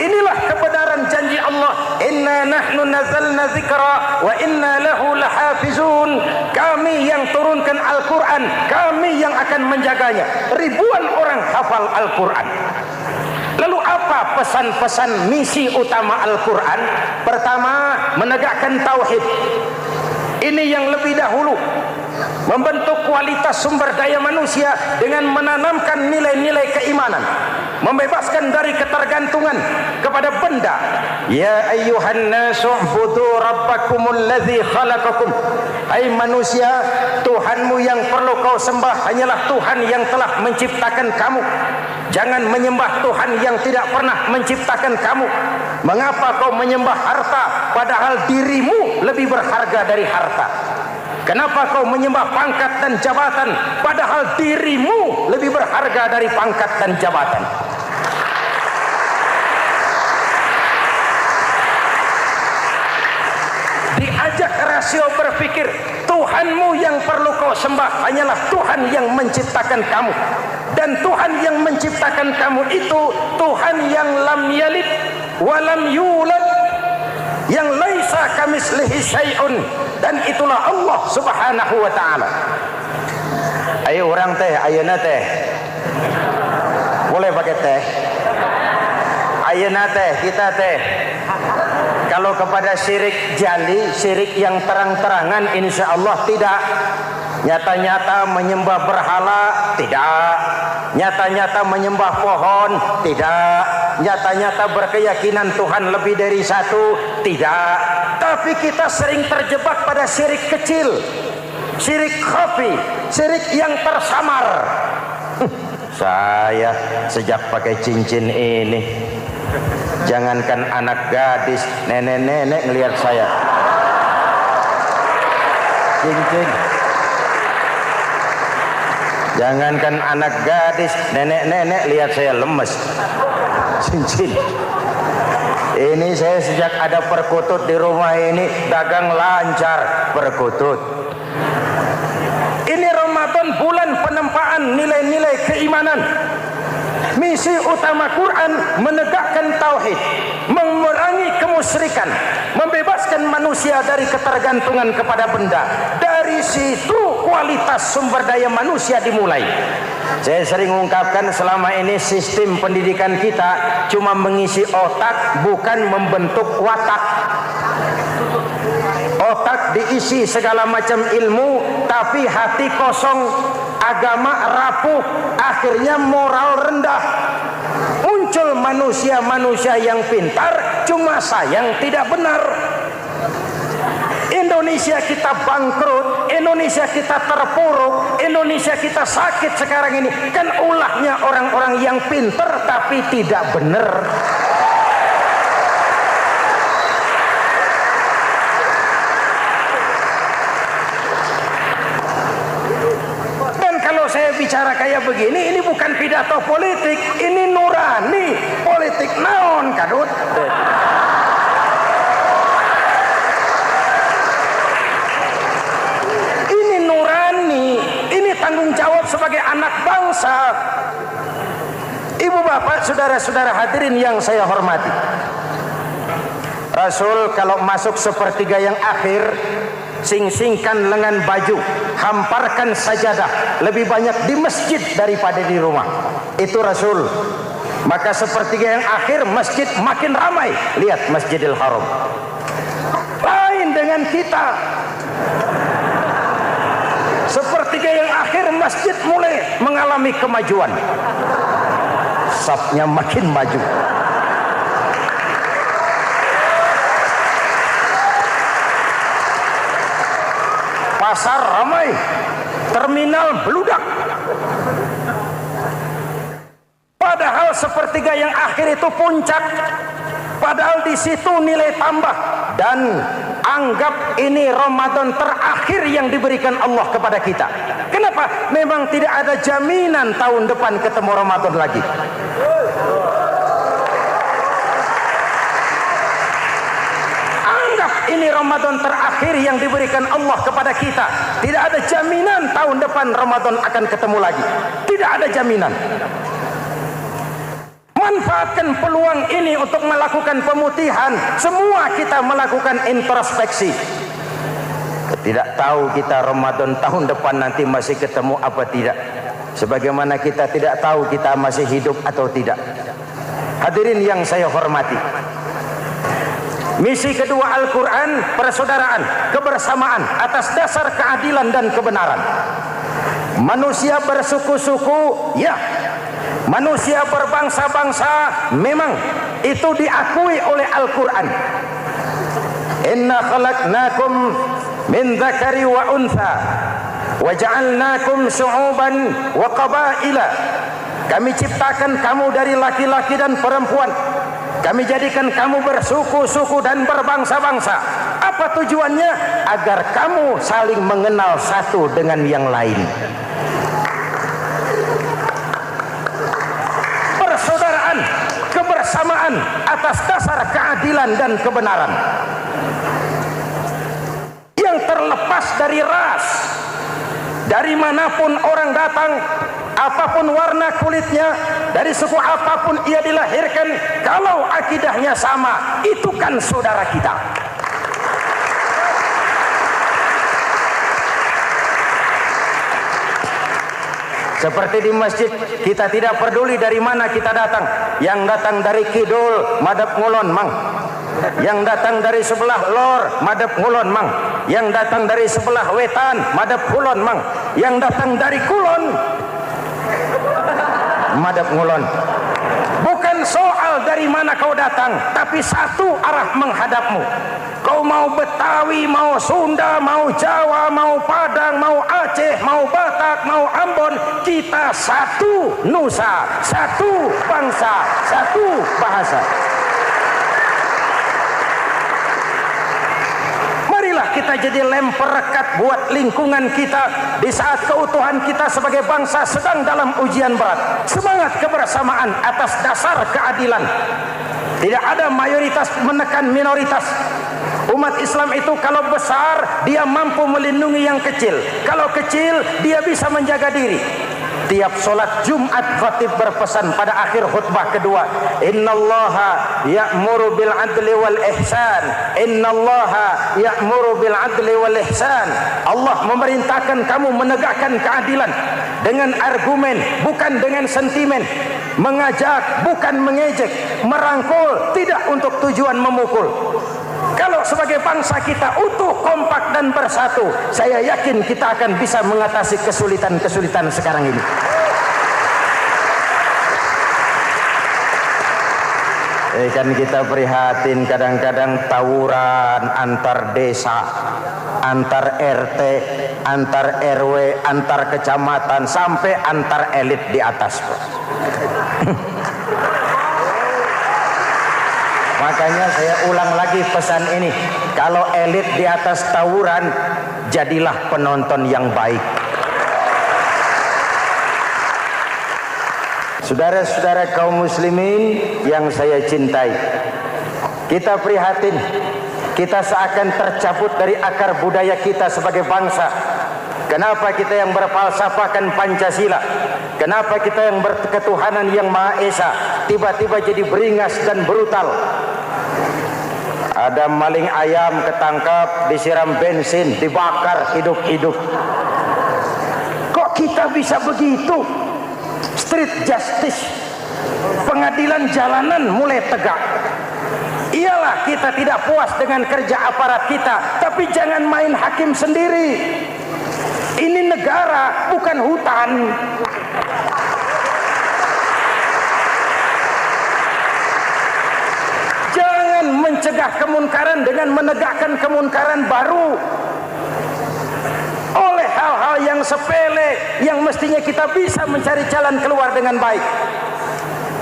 Inilah kebenaran janji Allah, inna nahnu nazzalna dzikra wa inna lahu lahafizun. Kami yang turunkan Al-Quran, kami yang akan menjaganya. Ribuan orang hafal Al-Quran. Lalu apa pesan-pesan misi utama Al-Quran? Pertama, menegakkan tauhid. Ini yang lebih dahulu, membentuk kualitas sumber daya manusia dengan menanamkan nilai-nilai keimanan, membebaskan dari ketergantungan kepada benda. Ya ayyuhan nasu ubudu rabbakumul ladzi khalaqakum. Hai manusia, Tuhanmu yang perlu kau sembah hanyalah Tuhan yang telah menciptakan kamu. Jangan menyembah Tuhan yang tidak pernah menciptakan kamu. Mengapa kau menyembah harta padahal dirimu lebih berharga dari harta? Kenapa kau menyembah pangkat dan jabatan padahal dirimu lebih berharga dari pangkat dan jabatan? Diajak rasio berpikir, Tuhanmu yang perlu kau sembah hanyalah Tuhan yang menciptakan kamu. Dan Tuhan yang menciptakan kamu itu Tuhan yang lam yalid wa lam yulad, yang laisa kamislihi syai'un, dan itulah Allah Subhanahu wa taala. Ayo orang teh, ayeuna teh. Boleh pakai teh? Ayeuna teh, kita teh. Kalau kepada syirik jali, syirik yang terang-terangan, insya Allah tidak. Nyata-nyata menyembah berhala, tidak. Nyata-nyata menyembah pohon, tidak. Nyata-nyata berkeyakinan Tuhan lebih dari satu, tidak. Tapi kita sering terjebak pada syirik kecil, syirik khafi, syirik yang tersamar. Saya sejak pakai cincin ini, jangankan anak gadis, nenek-nenek ngelihat saya cincin. Jangankan anak gadis, nenek-nenek lihat saya lemes cincin. Ini saya sejak ada perkutut di rumah ini dagang lancar perkutut. Ini Ramadan, bulan penempaan nilai-nilai keimanan. Misi utama Quran menegakkan tauhid, memerangi kemusyrikan, membebaskan manusia dari ketergantungan kepada benda. Dari situ kualitas sumber daya manusia dimulai. Saya sering ungkapkan selama ini sistem pendidikan kita cuma mengisi otak, bukan membentuk watak. Otak diisi segala macam ilmu, tapi hati kosong, agama rapuh, akhirnya moral rendah. Muncul manusia-manusia yang pintar, cuma sayang tidak benar. Indonesia kita bangkrut, Indonesia kita terpuruk, Indonesia kita sakit sekarang ini, kan ulahnya orang-orang yang pintar tapi tidak benar. Saya bicara kayak begini, ini bukan pidato politik, ini nurani. Politik naon kadut. Ini nurani, ini tanggung jawab sebagai anak bangsa. Ibu bapak, saudara-saudara hadirin yang saya hormati, Rasul kalau masuk sepertiga yang akhir, sing-singkan lengan baju, hamparkan sajadah, lebih banyak di masjid daripada di rumah. Itu Rasul. Maka sepertiga yang akhir masjid makin ramai. Lihat Masjidil Haram. Lain dengan kita. Sepertiga yang akhir masjid mulai mengalami kemajuan. Safnya makin maju. Pasar ramai, terminal beludak. Padahal sepertiga yang akhir itu puncak. Padahal di situ nilai tambah. Dan anggap ini Ramadan terakhir yang diberikan Allah kepada kita. Kenapa? Memang tidak ada jaminan tahun depan ketemu Ramadan lagi. Ini Ramadan terakhir yang diberikan Allah kepada kita. Tidak ada jaminan tahun depan Ramadan akan ketemu lagi. Tidak ada jaminan. Manfaatkan peluang ini untuk melakukan pemutihan. Semua kita melakukan introspeksi. Tidak tahu kita Ramadan tahun depan nanti masih ketemu apa tidak. Sebagaimana kita tidak tahu kita masih hidup atau tidak. Hadirin yang saya hormati, misi kedua Al-Quran, persaudaraan, kebersamaan atas dasar keadilan dan kebenaran. Manusia bersuku-suku, ya. Manusia berbangsa-bangsa, memang itu diakui oleh Al-Quran. Inna khalaqnakum min dzakari wa untha wa ja'alnakum syu'uban wa qabaila. Kami ciptakan kamu dari laki-laki dan perempuan. Kami jadikan kamu bersuku-suku dan berbangsa-bangsa. Apa tujuannya? Agar kamu saling mengenal satu dengan yang lain. Persaudaraan, kebersamaan atas dasar keadilan dan kebenaran. Yang terlepas dari ras. Dari manapun orang datang, apapun warna kulitnya, dari suku apapun ia dilahirkan, kalau akidahnya sama, itu kan saudara kita. Seperti di masjid, kita tidak peduli dari mana kita datang. Yang datang dari kidul, madhab ngulon mang. Yang datang dari sebelah lor, madhab ngulon mang. Yang datang dari sebelah wetan, madhab kulon mang. Yang datang dari kulon, madhab ngulon. Bukan soal dari mana kau datang, tapi satu arah menghadapmu. Kau mau Betawi, mau Sunda, mau Jawa, mau Padang, mau Aceh, mau Batak, mau Ambon, kita satu nusa, satu bangsa, satu bahasa. Marilah kita jadi lem perekat buat lingkungan kita di saat keutuhan kita sebagai bangsa sedang dalam ujian berat. Semangat kebersamaan atas dasar keadilan. Tidak ada mayoritas menekan minoritas. Umat Islam itu kalau besar, dia mampu melindungi yang kecil. Kalau kecil, dia bisa menjaga diri. Tiap sholat Jumat khatib berpesan pada akhir khutbah kedua, innallaha ya'muru bil adli wal ihsan. Innallaha ya'muru bil adli wal ihsan. Allah memerintahkan kamu menegakkan keadilan dengan argumen, bukan dengan sentimen. Mengajak, bukan mengejek. Merangkul, tidak untuk tujuan memukul. Kalau sebagai bangsa kita utuh, kompak dan bersatu, saya yakin kita akan bisa mengatasi kesulitan-kesulitan sekarang ini. Kan kita prihatin kadang-kadang tawuran antar desa, antar RT, antar RW, antar kecamatan, sampai antar elit di atas. Makanya saya ulang lagi pesan ini. Kalau elit di atas tawuran, jadilah penonton yang baik. Saudara-saudara kaum muslimin yang saya cintai, kita prihatin, kita seakan tercabut dari akar budaya kita sebagai bangsa. Kenapa kita yang berfalsafahkan Pancasila, kenapa kita yang berketuhanan yang Maha Esa tiba-tiba jadi beringas dan brutal? Ada maling ayam ketangkap, disiram bensin, dibakar hidup-hidup. Kok kita bisa begitu? Street justice, pengadilan jalanan mulai tegak. Iyalah kita tidak puas dengan kerja aparat kita, tapi jangan main hakim sendiri. Ini negara, bukan hutan. Jangan mencegah kemunkaran dengan menegakkan kemunkaran baru. Oleh hal-hal yang sepele, yang mestinya kita bisa mencari jalan keluar dengan baik.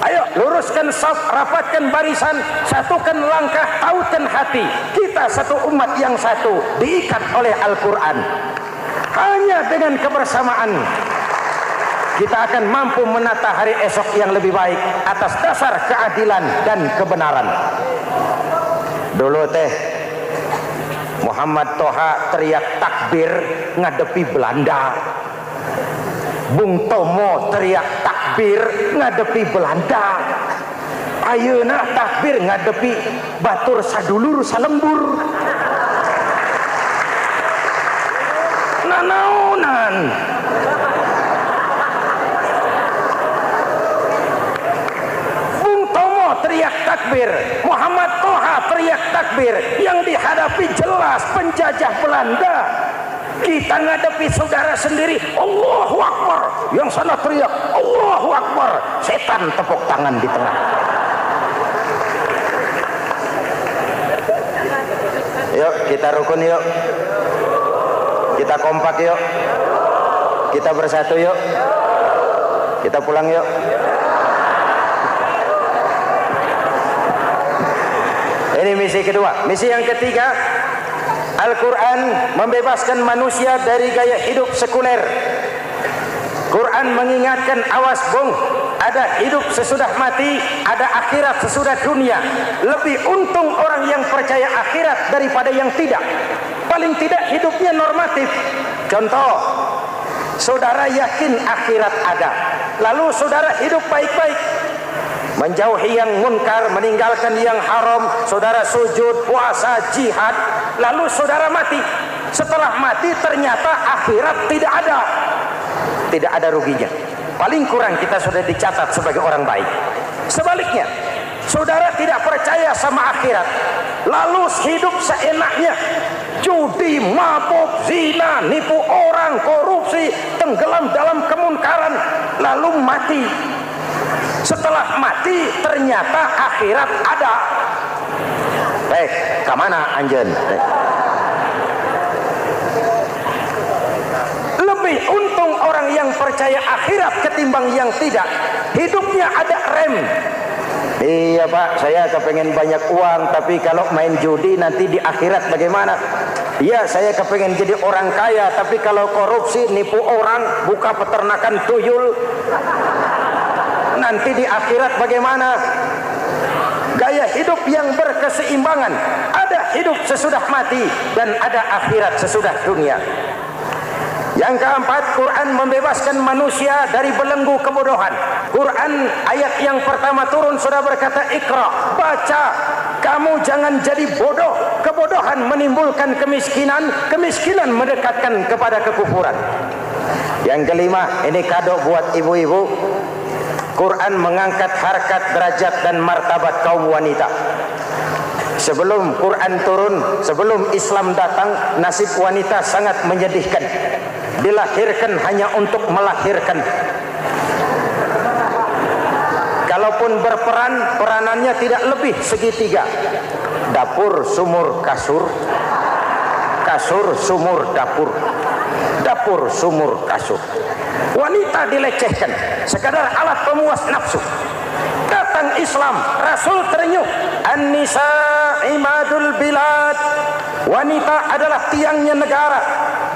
Ayo luruskan saf, rapatkan barisan, satukan langkah, tautkan hati. Kita satu umat yang satu, diikat oleh Al-Quran. Hanya dengan kebersamaan kita akan mampu menata hari esok yang lebih baik atas dasar keadilan dan kebenaran. Dulu teh Muhammad Toha teriak takbir ngadepi Belanda. Bung Tomo teriak takbir ngadepi Belanda. ayeuna takbir ngadepi batur sadulur salembur nanaonan. Bung Tomo teriak takbir, Muhammad Toha teriak takbir, yang dihadapi jelas penjajah Belanda. Kita ngadepi saudara sendiri, Allahu Akbar, yang sana teriak Allahu Akbar, setan tepuk tangan di tengah. Yuk kita rukun yuk, kita kompak yuk, kita bersatu yuk, kita pulang yuk. Ini misi kedua. Misi yang ketiga, Al-Quran membebaskan manusia dari gaya hidup sekuler. Quran mengingatkan, awas bung, ada hidup sesudah mati, ada akhirat sesudah dunia. Lebih untung orang yang percaya akhirat daripada yang tidak. Paling tidak hidupnya normatif. Contoh, saudara yakin akhirat ada, lalu saudara hidup baik-baik, menjauhi yang munkar, meninggalkan yang haram, saudara sujud, puasa, jihad, lalu saudara mati. Setelah mati ternyata akhirat tidak ada ruginya. Paling kurang kita sudah dicatat sebagai orang baik. Sebaliknya, saudara tidak percaya sama akhirat, lalu hidup seenaknya, judi, mabuk, zina, nipu orang, korupsi, tenggelam dalam kemunkaran, lalu mati. Setelah mati ternyata akhirat ada. Kemana anjen? Lebih untung orang yang percaya akhirat ketimbang yang tidak. Hidupnya ada rem. Iya pak, saya kepengen banyak uang, tapi kalau main judi nanti di akhirat bagaimana? Iya, saya kepengen jadi orang kaya, tapi kalau korupsi, nipu orang, buka peternakan tuyul, nanti di akhirat bagaimana? Gaya hidup yang berkeseimbangan, ada hidup sesudah mati dan ada akhirat sesudah dunia. Yang keempat, Quran membebaskan manusia dari belenggu kebodohan. Quran ayat yang pertama turun sudah berkata, Iqra, baca, kamu jangan jadi bodoh. Kebodohan menimbulkan kemiskinan, kemiskinan mendekatkan kepada kekufuran. Yang kelima, ini kado buat ibu-ibu, Quran mengangkat harkat, derajat dan martabat kaum wanita. Sebelum Quran turun, sebelum Islam datang, nasib wanita sangat menyedihkan. Dilahirkan hanya untuk melahirkan. Kalaupun berperan, peranannya tidak lebih segitiga. Dapur, sumur, kasur. Kasur, sumur, dapur. Dapur, sumur, kasur. Wanita dilecehkan, sekadar alat pemuas nafsu. Datang Islam, Rasul terenyuh, An-nisa imadul bilad. Wanita adalah tiangnya negara.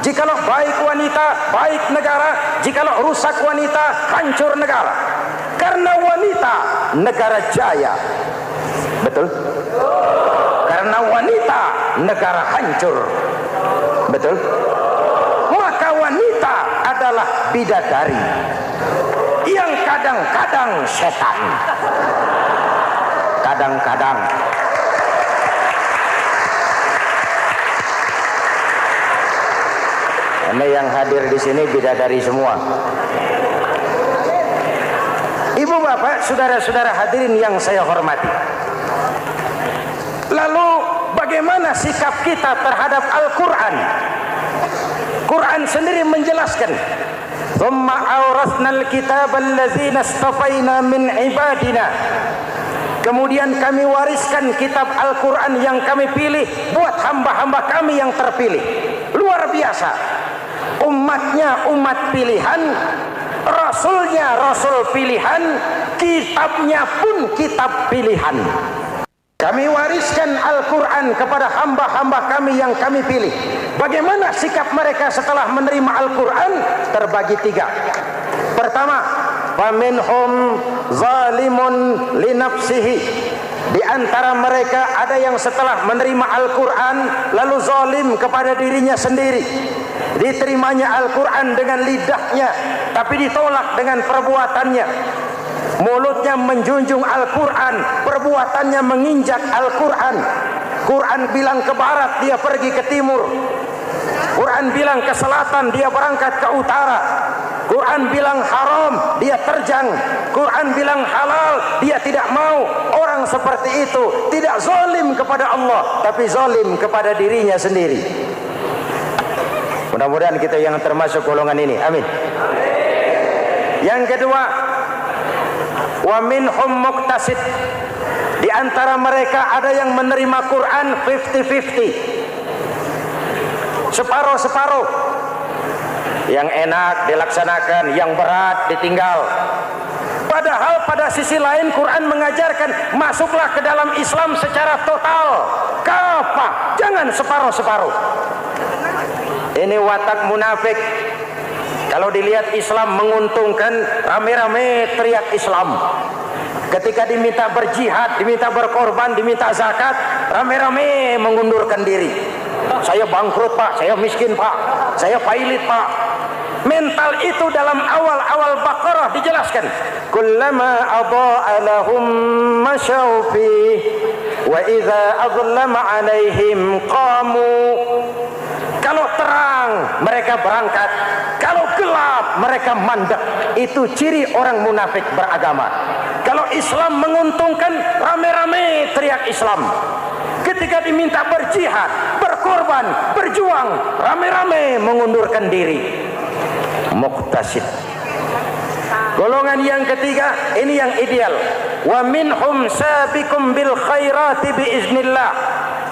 Jikalau baik wanita, baik negara. Jikalau rusak wanita, hancur negara. Karena wanita, negara jaya. Betul? Karena wanita, negara hancur. Betul? Maka wanita adalah bidadari yang kadang-kadang setan. Kadang-kadang. Ini yang hadir di sini bidadari semua. Ibu bapak, saudara-saudara hadirin yang saya hormati. Lalu bagaimana sikap kita terhadap Al-Quran? Quran sendiri menjelaskan, "Tsumma awrasnal kitaba allazina istafaina min ibadina." Kemudian kami wariskan kitab Al-Quran yang kami pilih buat hamba-hamba kami yang terpilih. Luar biasa. Umatnya umat pilihan, Rasulnya Rasul pilihan, kitabnya pun kitab pilihan. Kami wariskan Al-Quran kepada hamba-hamba kami yang kami pilih. Bagaimana sikap mereka setelah menerima Al-Quran? Terbagi tiga. Pertama, faminhum zalimun linafsihi. Di antara mereka ada yang setelah menerima Al-Quran lalu zalim kepada dirinya sendiri. Diterimanya Al-Quran dengan lidahnya, tapi ditolak dengan perbuatannya. mulutnya menjunjung Al-Quran, perbuatannya menginjak Al-Quran. Quran bilang ke barat, dia pergi ke timur. Quran bilang ke selatan, dia berangkat ke utara. Quran bilang haram, dia terjang. Quran bilang halal, dia tidak mau. Orang seperti itu tidak zalim kepada Allah, tapi zalim kepada dirinya sendiri. Mudah-mudahan kita yang termasuk golongan ini. Amin. Yang kedua, wa minhum muqtasid. Di antara mereka ada yang menerima Quran 50-50. Separuh-separuh. Yang enak dilaksanakan, yang berat ditinggal. Padahal pada sisi lain Quran mengajarkan masuklah ke dalam Islam secara total, kafah, jangan separuh-separuh. Ini watak munafik. Kalau dilihat Islam menguntungkan, rame-rame teriak Islam. Ketika diminta berjihad, diminta berkorban, diminta zakat, rame-rame mengundurkan diri. Saya bangkrut pak, saya miskin pak, saya pailit pak. Mental itu dalam awal-awal Baqarah dijelaskan. Kullama adha'a lahum masyaw fihi wa idza adlama 'alaihim qamu. Kalau terang mereka berangkat, kalau gelap mereka mandek. Itu ciri orang munafik beragama. Kalau Islam menguntungkan, rame-rame teriak Islam. Ketika diminta berjihad, berkorban, berjuang, rame-rame mengundurkan diri. Muqtasid. Golongan yang ketiga, ini yang ideal. Wa minhum sabiqum bil khairati biiznillah.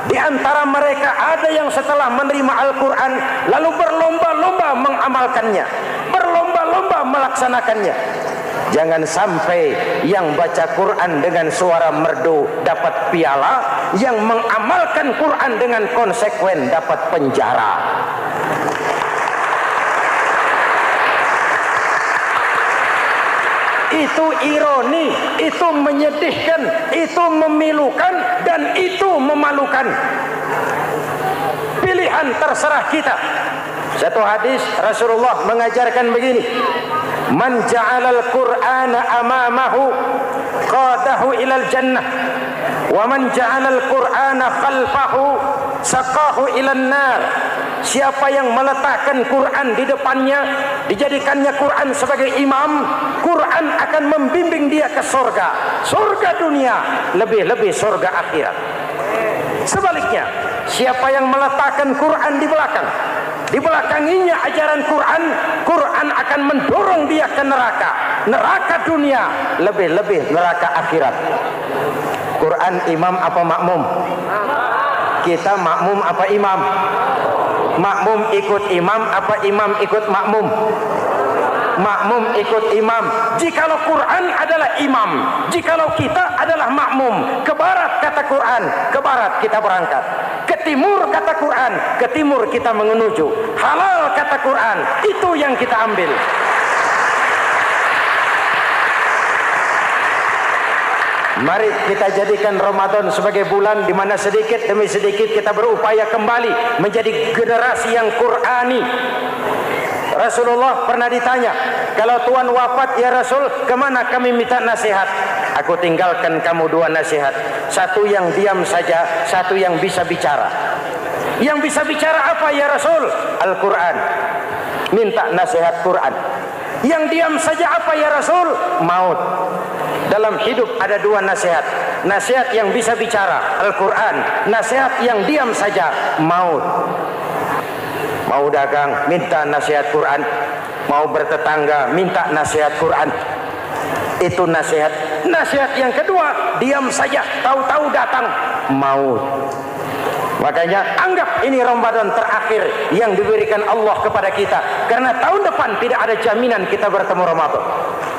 Di antara mereka ada yang setelah menerima Al-Quran lalu berlomba-lomba mengamalkannya, berlomba-lomba melaksanakannya. Jangan sampai yang baca Quran dengan suara merdu dapat piala, yang mengamalkan Quran dengan konsekuen dapat penjara. Itu ironi, itu menyedihkan, itu memilukan, dan itu memalukan. Pilihan terserah kita. Satu hadis Rasulullah mengajarkan begini: man ja'alal Qur'ana amamahu qadahu ilal jannah, wa man ja'alal Qur'ana khalfahu saqahu ilan nar. Siapa yang meletakkan Quran di depannya, dijadikannya Quran sebagai imam, Quran akan membimbing dia ke surga, surga dunia, lebih-lebih surga akhirat. Sebaliknya, siapa yang meletakkan Quran di belakang, dibelakanginya ajaran Quran, Quran akan mendorong dia ke neraka, neraka dunia, lebih-lebih neraka akhirat. Quran imam apa makmum? Kita makmum apa imam? Makmum ikut imam apa imam ikut makmum? Makmum ikut imam. Jikalau Quran adalah imam, jikalau kita adalah makmum. Ke barat kata Quran, ke barat kita berangkat. Ke timur kata Quran, ke timur kita menuju. Halal kata Quran, itu yang kita ambil. Mari kita jadikan Ramadan sebagai bulan di mana sedikit demi sedikit kita berupaya kembali menjadi generasi yang Qurani. Rasulullah pernah ditanya, kalau Tuhan wafat ya Rasul, kemana kami minta nasihat? Aku tinggalkan kamu dua nasihat. Satu yang diam saja, satu yang bisa bicara. Yang bisa bicara apa ya Rasul? Al-Quran. Minta nasihat Quran. Yang diam saja apa ya Rasul? Maut. Dalam hidup ada dua nasihat. Nasihat yang bisa bicara, Al-Quran. Nasihat yang diam saja, maut. Mau dagang, minta nasihat Quran. Mau bertetangga, minta nasihat Quran. Itu nasihat. Nasihat yang kedua, diam saja, tahu-tahu datang maut. Makanya anggap ini Ramadan terakhir yang diberikan Allah kepada kita, karena tahun depan tidak ada jaminan kita bertemu Ramadan.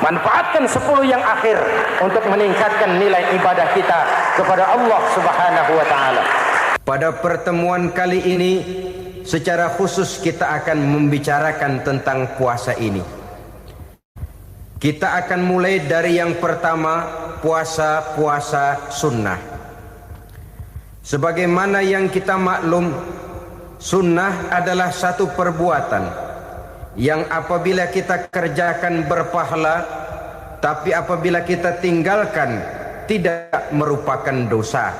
Manfaatkan 10 yang akhir untuk meningkatkan nilai ibadah kita kepada Allah Subhanahu wa taala. Pada pertemuan kali ini secara khusus kita akan membicarakan tentang puasa ini. Kita akan mulai dari yang pertama, puasa sunnah. Sebagaimana yang kita maklum, sunnah adalah satu perbuatan yang apabila kita kerjakan berpahala, Tapi apabila kita tinggalkan, tidak merupakan dosa.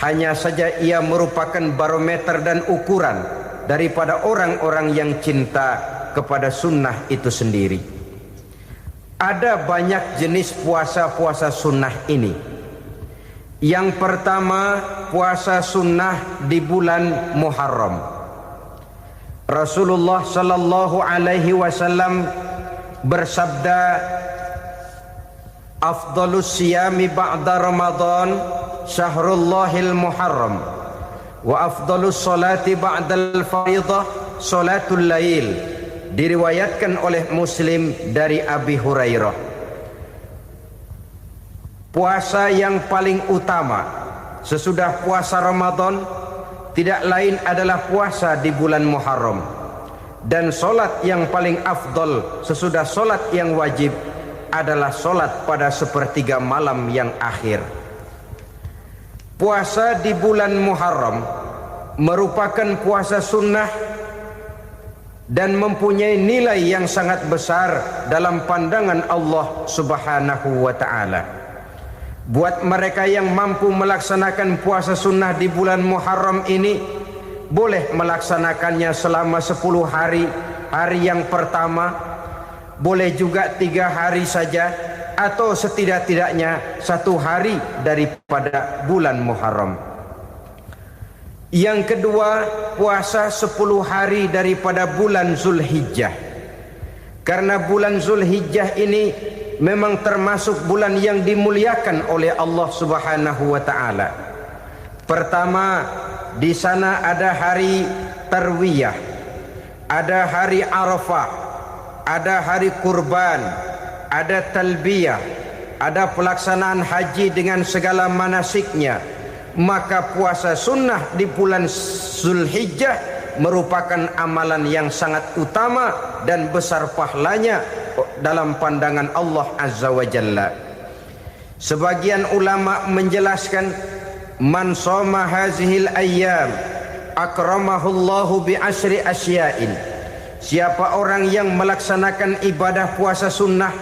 Hanya saja ia merupakan barometer dan ukuran daripada orang-orang yang cinta kepada sunnah itu sendiri. Ada banyak jenis puasa-puasa sunnah ini. Yang pertama, puasa sunnah di bulan Muharram. Rasulullah sallallahu alaihi wasallam bersabda, afdalus siyami ba'da Ramadan syahrullahil Muharram wa afdalus salati ba'dal fariḍah salatul lail. Diriwayatkan oleh Muslim dari Abi Hurairah. Puasa yang paling utama sesudah puasa Ramadan tidak lain adalah puasa di bulan Muharram, dan solat yang paling afdol sesudah solat yang wajib adalah solat pada sepertiga malam yang akhir. Puasa di bulan Muharram merupakan puasa sunnah dan mempunyai nilai yang sangat besar dalam pandangan Allah Subhanahu wa ta'ala. Buat mereka yang mampu melaksanakan puasa sunnah di bulan Muharram ini, boleh melaksanakannya selama 10 hari. Hari yang pertama, boleh juga 3 hari saja, atau setidak-tidaknya 1 hari daripada bulan Muharram. Yang kedua, puasa 10 hari daripada bulan Zulhijjah. Karena bulan Zulhijjah ini memang termasuk bulan yang dimuliakan oleh Allah Subhanahu wa ta'ala. Pertama, di sana ada hari Tarwiyah, ada hari Arafah, ada hari kurban, ada talbiyah, ada pelaksanaan haji dengan segala manasiknya. Maka puasa sunnah di bulan Zulhijjah merupakan amalan yang sangat utama dan besar pahalanya dalam pandangan Allah Azza wa Jalla. Sebagian ulama menjelaskan, man shoma hazihil ayyam akramahullahu bi asri asya'in. Siapa orang yang melaksanakan ibadah puasa sunnah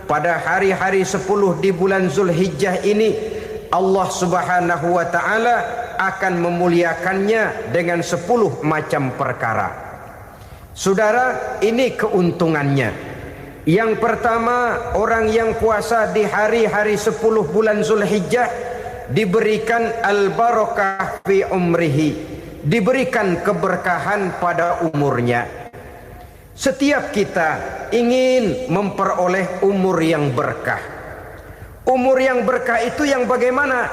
pada hari-hari 10 di bulan Zulhijjah ini, Allah Subhanahu wa ta'ala akan memuliakannya dengan 10 macam perkara. Saudara, ini keuntungannya. Yang pertama, orang yang puasa di hari-hari 10 bulan Zulhijjah diberikan al-barakah fi umrihi, diberikan keberkahan pada umurnya. Setiap kita ingin memperoleh umur yang berkah. Umur yang berkah itu yang bagaimana?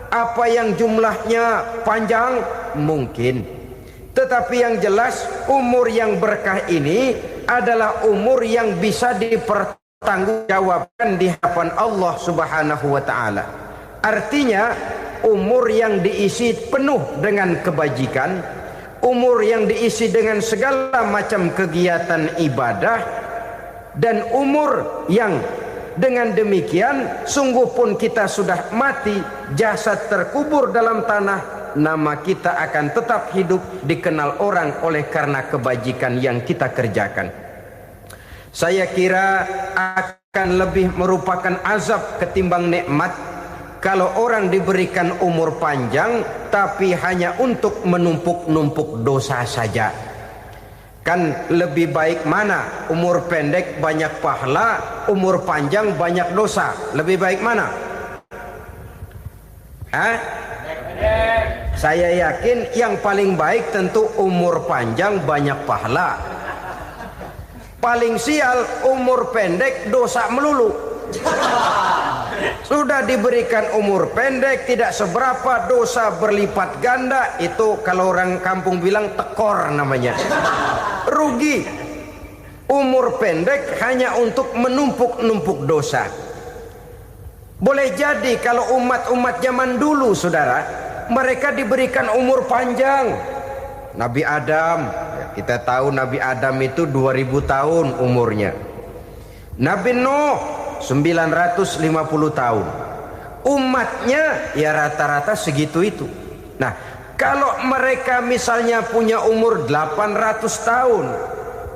Apa yang jumlahnya panjang? Mungkin. Tetapi yang jelas, umur yang berkah ini adalah umur yang bisa dipertanggungjawabkan di hadapan Allah Subhanahu wa ta'ala. Artinya, umur yang diisi penuh dengan kebajikan, umur yang diisi dengan segala macam kegiatan ibadah, dan umur yang dengan demikian sungguh pun kita sudah mati, jasad terkubur dalam tanah, nama kita akan tetap hidup, dikenal orang oleh karena kebajikan yang kita kerjakan. Saya kira akan lebih merupakan azab ketimbang nikmat kalau orang diberikan umur panjang tapi hanya untuk menumpuk-numpuk dosa saja. Kan lebih baik mana? Umur pendek banyak pahala, umur panjang banyak dosa. Lebih baik mana? Saya yakin yang paling baik tentu umur panjang banyak pahala. Paling sial umur pendek dosa melulu. Sudah diberikan umur pendek, tidak seberapa, dosa berlipat ganda. Itu kalau orang kampung bilang tekor namanya. Rugi. Umur pendek hanya untuk menumpuk-numpuk dosa. Boleh jadi kalau umat-umat zaman dulu, saudara, mereka diberikan umur panjang. Nabi Adam, kita tahu Nabi Adam itu 2000 tahun umurnya. Nabi Nuh 950 tahun. Umatnya ya rata-rata segitu itu. Nah, kalau mereka misalnya punya umur 800 tahun,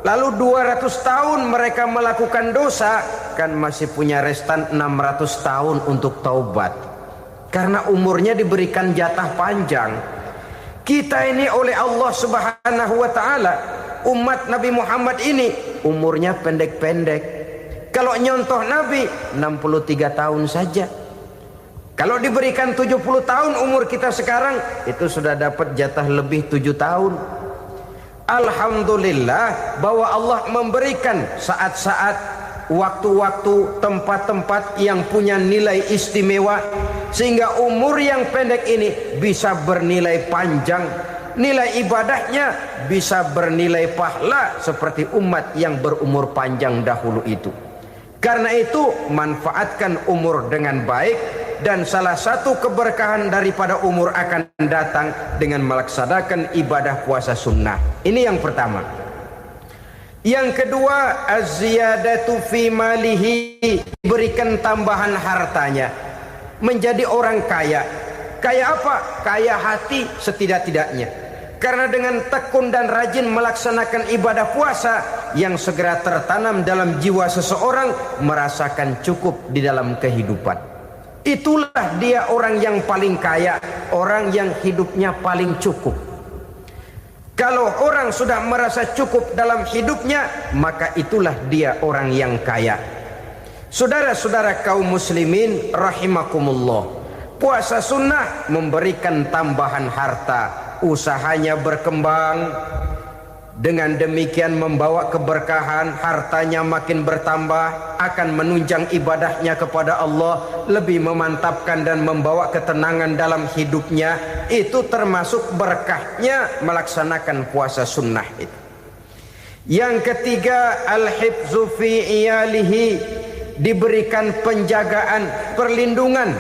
lalu 200 tahun mereka melakukan dosa, kan masih punya restan 600 tahun untuk taubat, karena umurnya diberikan jatah panjang. Kita ini oleh Allah Subhanahu wa ta'ala, umat Nabi Muhammad ini umurnya pendek-pendek. Kalau nyontoh Nabi 63 tahun saja. Kalau diberikan 70 tahun umur kita sekarang, itu sudah dapat jatah lebih 7 tahun. Alhamdulillah bahwa Allah memberikan saat-saat, waktu-waktu, tempat-tempat yang punya nilai istimewa, sehingga umur yang pendek ini bisa bernilai panjang, nilai ibadahnya bisa bernilai pahala seperti umat yang berumur panjang dahulu itu. Karena itu manfaatkan umur dengan baik, dan salah satu keberkahan daripada umur akan datang dengan melaksanakan ibadah puasa sunnah. Ini yang pertama. Yang kedua, az-ziyadatu fi malihi, berikan tambahan hartanya, menjadi orang kaya. Kaya apa? Kaya hati setidak-tidaknya. Karena dengan tekun dan rajin melaksanakan ibadah puasa, yang segera tertanam dalam jiwa seseorang merasakan cukup di dalam kehidupan. Itulah dia orang yang paling kaya, orang yang hidupnya paling cukup. Kalau orang sudah merasa cukup dalam hidupnya, maka itulah dia orang yang kaya. Saudara-saudara kaum muslimin rahimakumullah, puasa sunnah memberikan tambahan harta, usahanya berkembang, dengan demikian membawa keberkahan, hartanya makin bertambah, akan menunjang ibadahnya kepada Allah, lebih memantapkan dan membawa ketenangan dalam hidupnya. Itu termasuk berkahnya melaksanakan puasa sunnah itu. Yang ketiga, al-hifzu fi iyalihi, diberikan penjagaan, perlindungan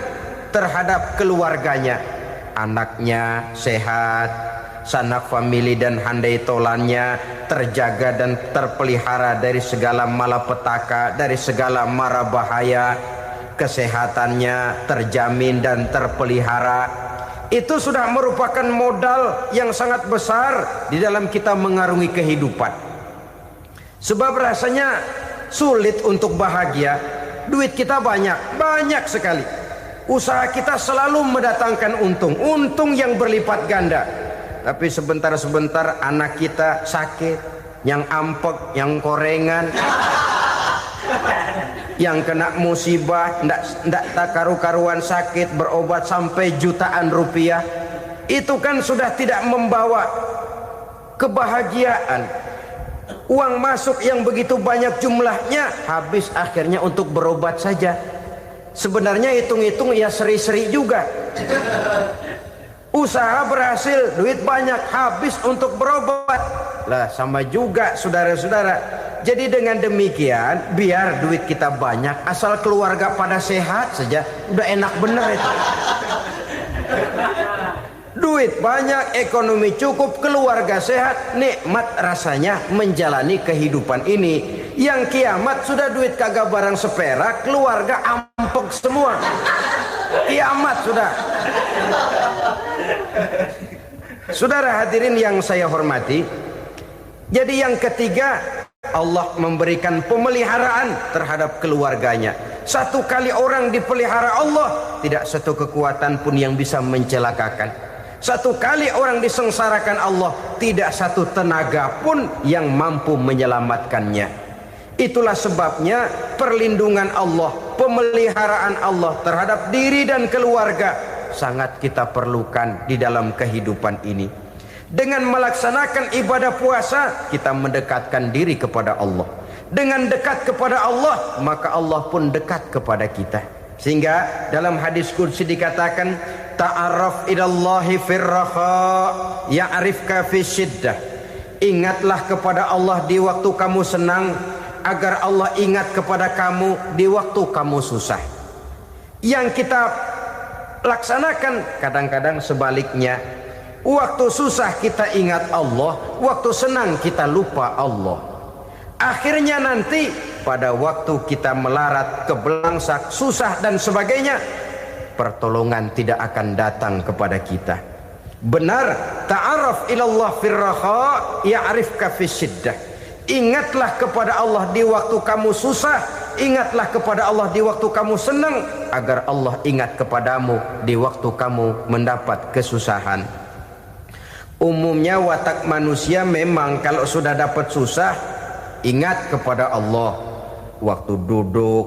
terhadap keluarganya, anaknya sehat, sanak famili dan handai tolannya terjaga dan terpelihara dari segala malapetaka, dari segala mara bahaya, kesehatannya terjamin dan terpelihara. Itu sudah merupakan modal yang sangat besar di dalam kita mengarungi kehidupan. Sebab rasanya sulit untuk bahagia, duit kita banyak sekali, usaha kita selalu mendatangkan untung yang berlipat ganda. Tapi sebentar-sebentar anak kita sakit, yang ampek, yang korengan, yang kena musibah, ndak tak karu-karuan sakit, berobat sampai jutaan rupiah. Itu kan sudah tidak membawa kebahagiaan. Uang masuk yang begitu banyak jumlahnya, habis akhirnya untuk berobat saja. Sebenarnya hitung-hitung ya seri-seri juga. Usaha berhasil, duit banyak, habis untuk berobat. Lah sama juga saudara-saudara. Jadi dengan demikian, biar duit kita banyak, asal keluarga pada sehat saja, udah enak bener itu. Duit banyak, ekonomi cukup, keluarga sehat, nikmat rasanya menjalani kehidupan ini. Yang kiamat sudah duit kagak barang seperak, keluarga ampek semua. Kiamat sudah. Saudara hadirin yang saya hormati, jadi yang ketiga, Allah memberikan pemeliharaan terhadap keluarganya. Satu kali orang dipelihara Allah, tidak satu kekuatan pun yang bisa mencelakakan. Satu kali orang disengsarakan Allah, tidak satu tenaga pun yang mampu menyelamatkannya. Itulah sebabnya perlindungan Allah, pemeliharaan Allah terhadap diri dan keluarga sangat kita perlukan di dalam kehidupan ini. Dengan melaksanakan ibadah puasa, kita mendekatkan diri kepada Allah. Dengan dekat kepada Allah, maka Allah pun dekat kepada kita. Sehingga dalam hadis qudsi dikatakan, ta'arraf ilallahi firraha ya'rifka fi syiddah. Ingatlah kepada Allah di waktu kamu senang, agar Allah ingat kepada kamu di waktu kamu susah. Yang kita laksanakan kadang-kadang sebaliknya. Waktu susah kita ingat Allah, waktu senang kita lupa Allah. Akhirnya nanti pada waktu kita melarat, kebelangsak, susah dan sebagainya, pertolongan tidak akan datang kepada kita. Benar, ta'arraf ilallah firraha ya'rifka fi syiddah. Ingatlah kepada Allah di waktu kamu susah, ingatlah kepada Allah di waktu kamu senang, agar Allah ingat kepadamu di waktu kamu mendapat kesusahan. Umumnya watak manusia memang kalau sudah dapat susah, ingat kepada Allah. Waktu duduk,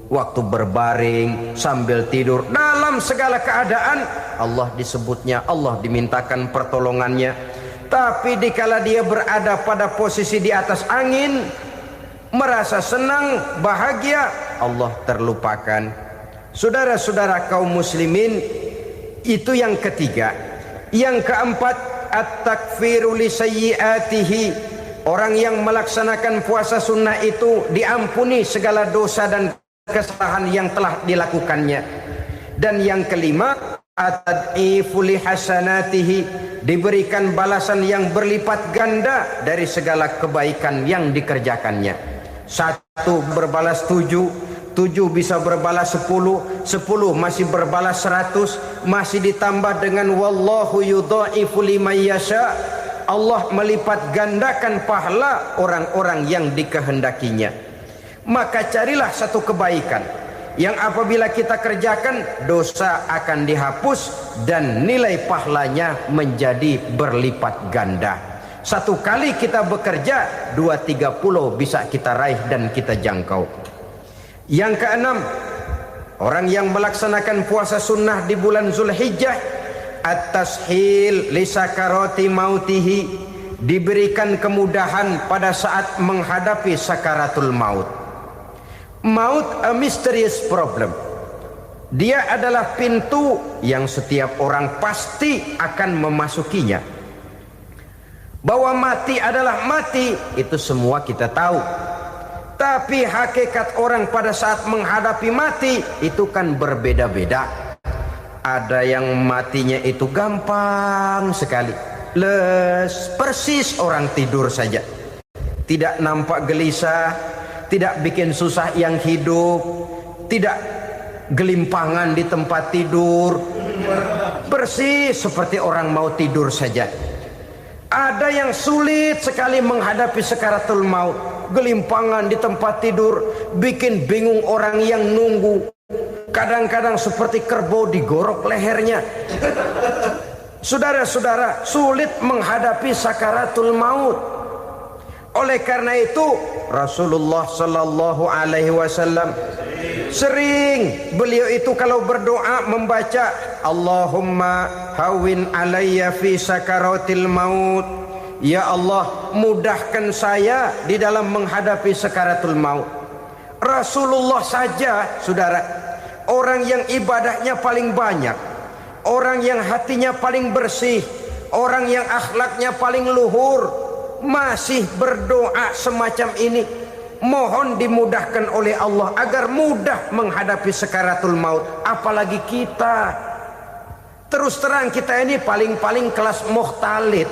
waktu berbaring, sambil tidur, dalam segala keadaan Allah disebutnya, Allah dimintakan pertolongannya. Tapi dikala dia berada pada posisi di atas angin, merasa senang, bahagia, Allah terlupakan. Saudara-saudara kaum muslimin, itu yang ketiga. Yang keempat, at-takfiru li sayyiatihi. Orang yang melaksanakan puasa sunnah itu diampuni segala dosa dan kesalahan yang telah dilakukannya. Dan yang kelima, at-tad'ifu li hasanatihi, diberikan balasan yang berlipat ganda dari segala kebaikan yang dikerjakannya. 1 berbalas 7, 7 bisa berbalas 10, 10 masih berbalas 100, masih ditambah dengan wallahu yudha'ifu liman yasha. Allah melipat gandakan pahala orang-orang yang dikehendakinya. Maka carilah satu kebaikan yang apabila kita kerjakan, dosa akan dihapus dan nilai pahalanya menjadi berlipat ganda. 1 kali kita bekerja, 2-3 bisa kita raih dan kita jangkau. Yang keenam, orang yang melaksanakan puasa sunnah di bulan Zulhijjah, at-tashil li sakarati mautihi, diberikan kemudahan pada saat menghadapi sakaratul maut. Maut a mysterious problem. Dia adalah pintu yang setiap orang pasti akan memasukinya. Bahwa mati adalah mati, itu semua kita tahu. Tapi hakikat orang pada saat menghadapi mati itu kan berbeda-beda. Ada yang matinya itu gampang sekali, persis orang tidur saja, tidak nampak gelisah, tidak bikin susah yang hidup, tidak gelimpangan di tempat tidur, persis seperti orang mau tidur saja. Ada yang sulit sekali menghadapi sakaratul maut, gelimpangan di tempat tidur, bikin bingung orang yang nunggu. Kadang-kadang seperti kerbau digorok lehernya. Saudara-saudara, sulit menghadapi sakaratul maut. Oleh karena itu Rasulullah sallallahu alaihi wasallam sering beliau itu kalau berdoa membaca Allahumma hawin alayya fi sakaratil maut. Ya Allah, mudahkan saya di dalam menghadapi sakaratul maut. Rasulullah saja, saudara, orang yang ibadahnya paling banyak, orang yang hatinya paling bersih, orang yang akhlaknya paling luhur, masih berdoa semacam ini, mohon dimudahkan oleh Allah agar mudah menghadapi sakaratul maut. Apalagi kita, terus terang kita ini paling-paling kelas muhtalid,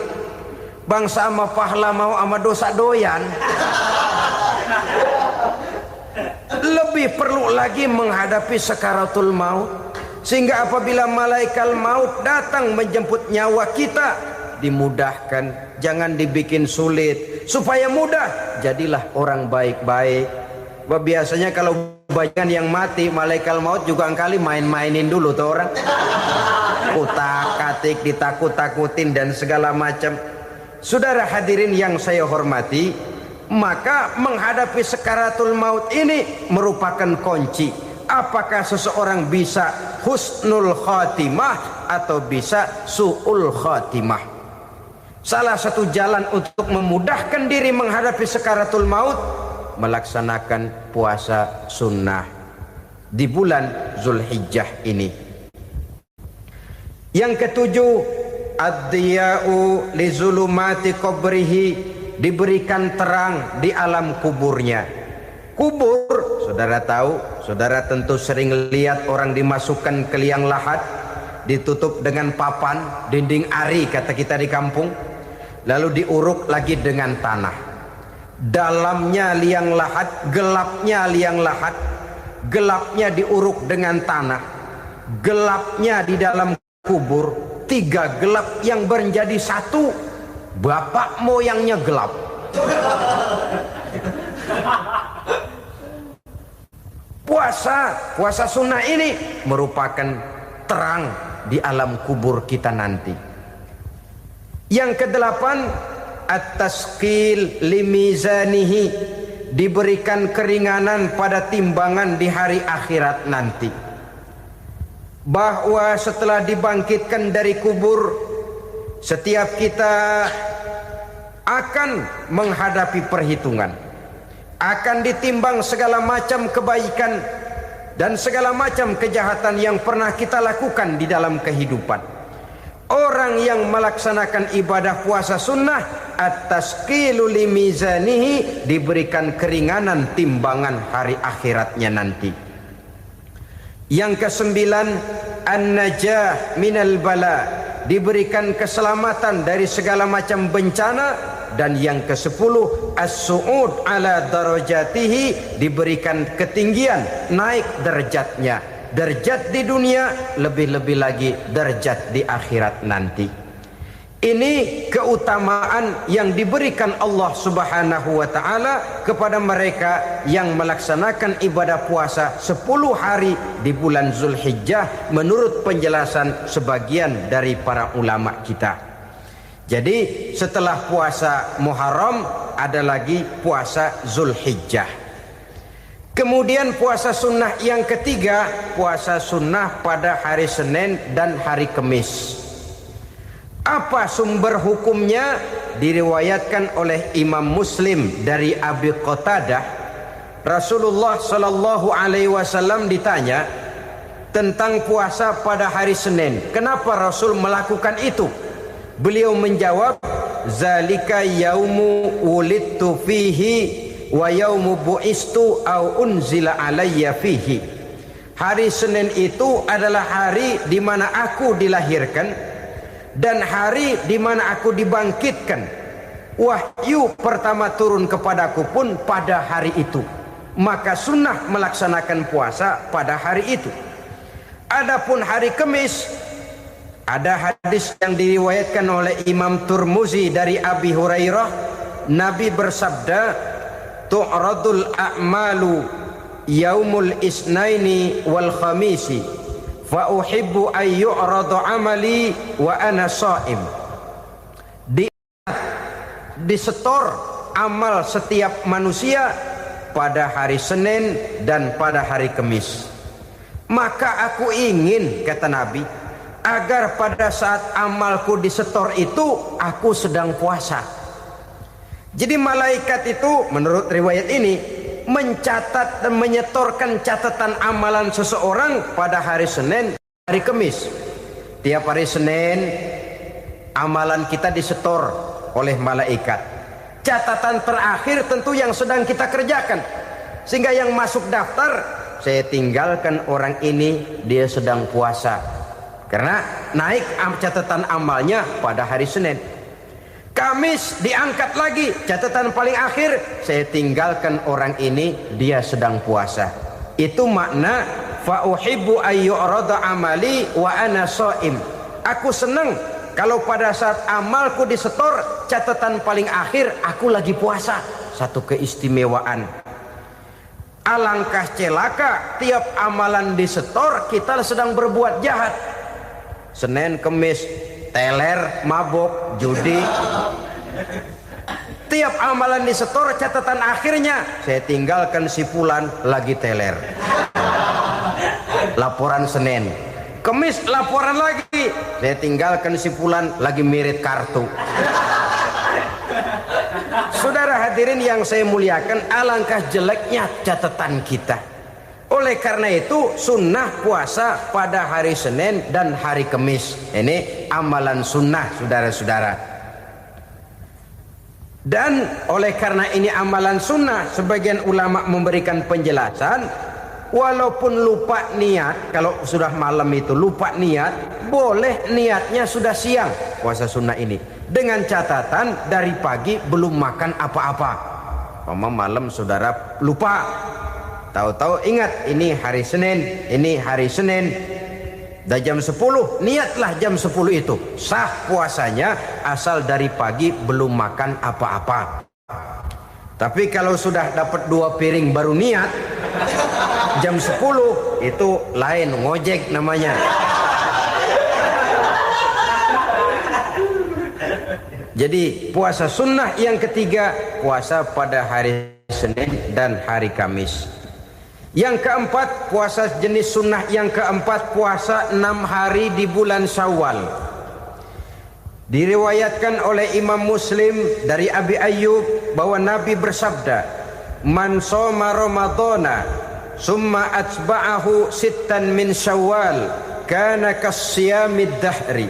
bangsa sama pahala mau sama dosa doyan. Lebih perlu lagi menghadapi sakaratul maut, sehingga apabila malaikat maut datang menjemput nyawa kita, dimudahkan, jangan dibikin sulit, supaya mudah. Jadilah orang baik-baik. Biasanya kalau banyak yang mati, malaikat maut juga kali main-mainin dulu tuh orang, utak-atik, ditakut-takutin dan segala macam. Saudara hadirin yang saya hormati, maka menghadapi sakaratul maut ini merupakan kunci. Apakah seseorang bisa husnul khatimah atau bisa su'ul khatimah? Salah satu jalan untuk memudahkan diri menghadapi sakaratul maut, melaksanakan puasa sunnah di bulan Zulhijjah ini. Yang ketujuh, ad-diya'u li zulumati qabrihi, diberikan terang di alam kuburnya. Kubur, saudara tahu, saudara tentu sering lihat orang dimasukkan ke liang lahat, ditutup dengan papan, dinding ari kata kita di kampung, lalu diuruk lagi dengan tanah. Dalamnya liang lahat, gelapnya liang lahat, gelapnya diuruk dengan tanah, gelapnya di dalam kubur, 3 gelap yang menjadi satu. Bapak moyangnya gelap, Puasa sunnah ini merupakan terang di alam kubur kita nanti. Yang kedelapan, at-tasqil limizanihi, diberikan keringanan pada timbangan di hari akhirat nanti. Bahwa setelah dibangkitkan dari kubur, setiap kita akan menghadapi perhitungan, akan ditimbang segala macam kebaikan dan segala macam kejahatan yang pernah kita lakukan di dalam kehidupan. Orang yang melaksanakan ibadah puasa sunnah, at-tasqilu limizanihi, diberikan keringanan timbangan hari akhiratnya nanti. Yang kesembilan, an-najah minal bala, diberikan keselamatan dari segala macam bencana. Dan yang ke-10, as-su'ud ala darajatihi, diberikan ketinggian, naik derajatnya. Derajat di dunia, lebih-lebih lagi derajat di akhirat nanti. Ini keutamaan yang diberikan Allah Subhanahu wa ta'ala kepada mereka yang melaksanakan ibadah puasa 10 hari di bulan Zulhijjah menurut penjelasan sebagian dari para ulama kita. Jadi setelah puasa Muharram ada lagi puasa Zulhijjah. Kemudian puasa sunnah yang ketiga, puasa sunnah pada hari Senin dan hari Kamis. Apa sumber hukumnya? Diriwayatkan oleh Imam Muslim dari Abi Qatadah, Rasulullah Shallallahu Alaihi Wasallam ditanya tentang puasa pada hari Senin. Kenapa Rasul melakukan itu? Beliau menjawab, zalika yaumu wulidtu fihi wa yaumu bu'istu au unzila alayya fihi. Hari Senin itu adalah hari di mana aku dilahirkan dan hari di mana aku dibangkitkan. Wahyu pertama turun kepadaku pun pada hari itu. Maka sunnah melaksanakan puasa pada hari itu. Adapun hari Kamis, ada hadis yang diriwayatkan oleh Imam Turmuzi dari Abi Hurairah, Nabi bersabda, tu'radul a'malu yaumul isnaini wal khamisi fa uhibbu ay yu'radu amali wa ana sha'im. Disetor amal setiap manusia pada hari Senin dan pada hari Kamis. Maka aku ingin, kata Nabi, agar pada saat amalku disetor itu aku sedang puasa. Jadi malaikat itu menurut riwayat ini mencatat dan menyetorkan catatan amalan seseorang pada hari Senin, hari Kamis. Tiap hari Senin amalan kita disetor oleh malaikat. Catatan terakhir tentu yang sedang kita kerjakan, sehingga yang masuk daftar, saya tinggalkan orang ini, dia sedang puasa. Karena naik catatan amalnya pada hari Senin. Kamis diangkat lagi, catatan paling akhir, saya tinggalkan orang ini, dia sedang puasa. Itu makna fa uhibbu ayyurada amali wa ana shaim. Aku senang kalau pada saat amalku disetor, catatan paling akhir aku lagi puasa. Satu keistimewaan. Alangkah celaka tiap amalan disetor kita sedang berbuat jahat. Senin, Kamis, teler, mabok, judi. Tiap amalan disetor, catatan akhirnya saya tinggalkan si fulan lagi teler. Laporan Senin. Kamis laporan lagi, saya tinggalkan si fulan lagi mirip kartu. Saudara hadirin yang saya muliakan, alangkah jeleknya catatan kita. Oleh karena itu sunnah puasa pada hari Senin dan hari Kamis. Ini amalan sunnah, saudara-saudara. Dan oleh karena ini amalan sunnah, sebagian ulama memberikan penjelasan, walaupun lupa niat, kalau sudah malam itu lupa niat, boleh niatnya sudah siang puasa sunnah ini, dengan catatan dari pagi belum makan apa-apa. Malam saudara lupa, tahu-tahu ingat ini hari Senin, ini hari Senin, dah jam 10, niatlah jam 10 itu, sah puasanya asal dari pagi belum makan apa-apa. Tapi kalau sudah dapat 2 piring baru niat, jam 10 itu lain, ngojek namanya. Jadi puasa sunnah yang ketiga, puasa pada hari Senin dan hari Kamis. Yang keempat, puasa jenis sunnah yang keempat, puasa 6 hari di bulan Syawal. Diriwayatkan oleh Imam Muslim dari Abi Ayyub bahwa Nabi bersabda, "Man shoma Ramadhana summa atba'ahu sittan min Syawal kana kasyamid dahri."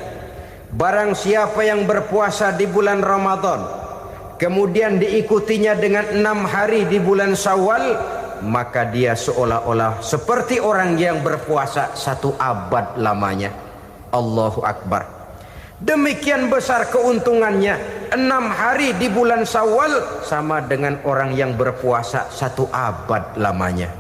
Barang siapa yang berpuasa di bulan Ramadan kemudian diikutinya dengan 6 hari di bulan Syawal, maka dia seolah-olah seperti orang yang berpuasa 1 abad lamanya. Allahu Akbar. Demikian besar keuntungannya. 6 hari di bulan Syawal sama dengan orang yang berpuasa 1 abad lamanya.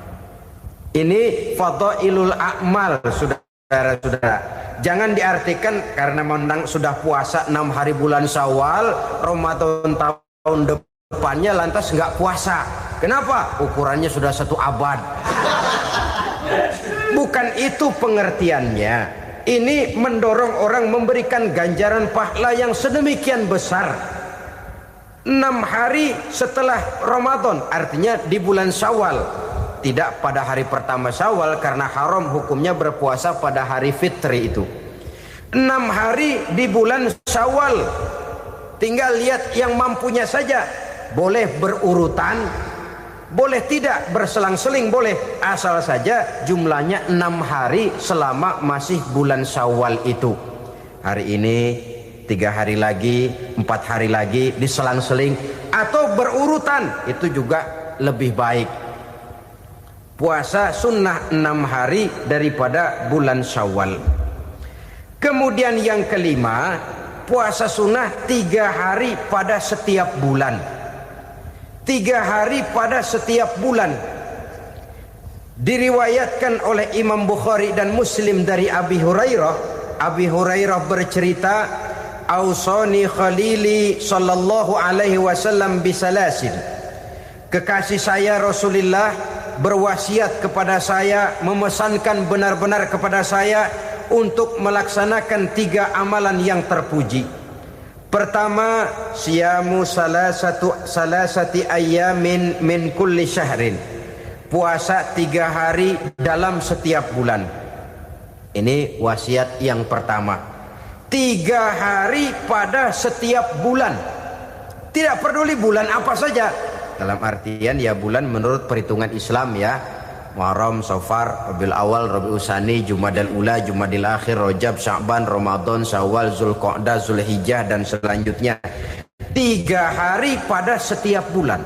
Ini fadailul a'mal, saudara-saudara. Jangan diartikan karena memang sudah puasa 6 hari bulan Syawal, Ramadan tahun depannya lantas nggak puasa. Kenapa? Ukurannya sudah 1 abad. Bukan itu pengertiannya. Ini mendorong orang memberikan ganjaran pahala yang sedemikian besar. 6 hari setelah Ramadan, artinya di bulan Syawal. Tidak pada hari pertama Syawal karena haram hukumnya berpuasa pada hari fitri itu. 6 hari di bulan Syawal. Tinggal lihat yang mampunya saja. Boleh berurutan, boleh tidak berselang-seling, boleh, asal saja jumlahnya 6 hari selama masih bulan Syawal itu. Hari ini 3 hari lagi, 4 hari lagi, diselang-seling atau berurutan, itu juga lebih baik. Puasa sunnah 6 hari daripada bulan Syawal. Kemudian yang kelima, puasa sunnah 3 hari pada setiap bulan. 3 hari pada setiap bulan. Diriwayatkan oleh Imam Bukhari dan Muslim dari Abi Hurairah. Abi Hurairah bercerita, "Ausani khalili sallallahu alaihi wasallam bisalasin." Kekasih saya Rasulullah berwasiat kepada saya, memesankan benar-benar kepada saya untuk melaksanakan 3 amalan yang terpuji. Pertama, siyamu salasati ayyamin min kulli syahrin. Puasa 3 hari dalam setiap bulan. Ini wasiat yang pertama. 3 hari pada setiap bulan. Tidak peduli bulan apa saja. Dalam artian ya bulan menurut perhitungan Islam ya. Muharram, Safar, Rabiul Awal, Rabiul Tsani, Jumadal Ula, Jumadil Akhir, Rajab, Sya'ban, Ramadan, Syawal, Zulqa'dah, Zulhijjah dan selanjutnya. 3 hari pada setiap bulan.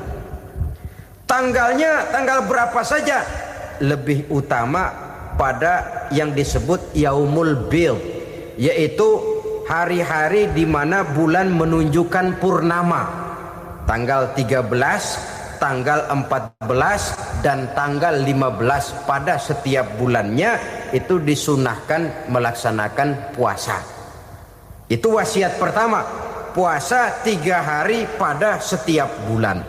Tanggalnya tanggal berapa saja. Lebih utama pada yang disebut Yaumul Bid, yaitu hari-hari di mana bulan menunjukkan purnama. Tanggal 13, tanggal 14 dan tanggal 15 pada setiap bulannya itu disunahkan melaksanakan puasa. Itu wasiat pertama, puasa 3 hari pada setiap bulan.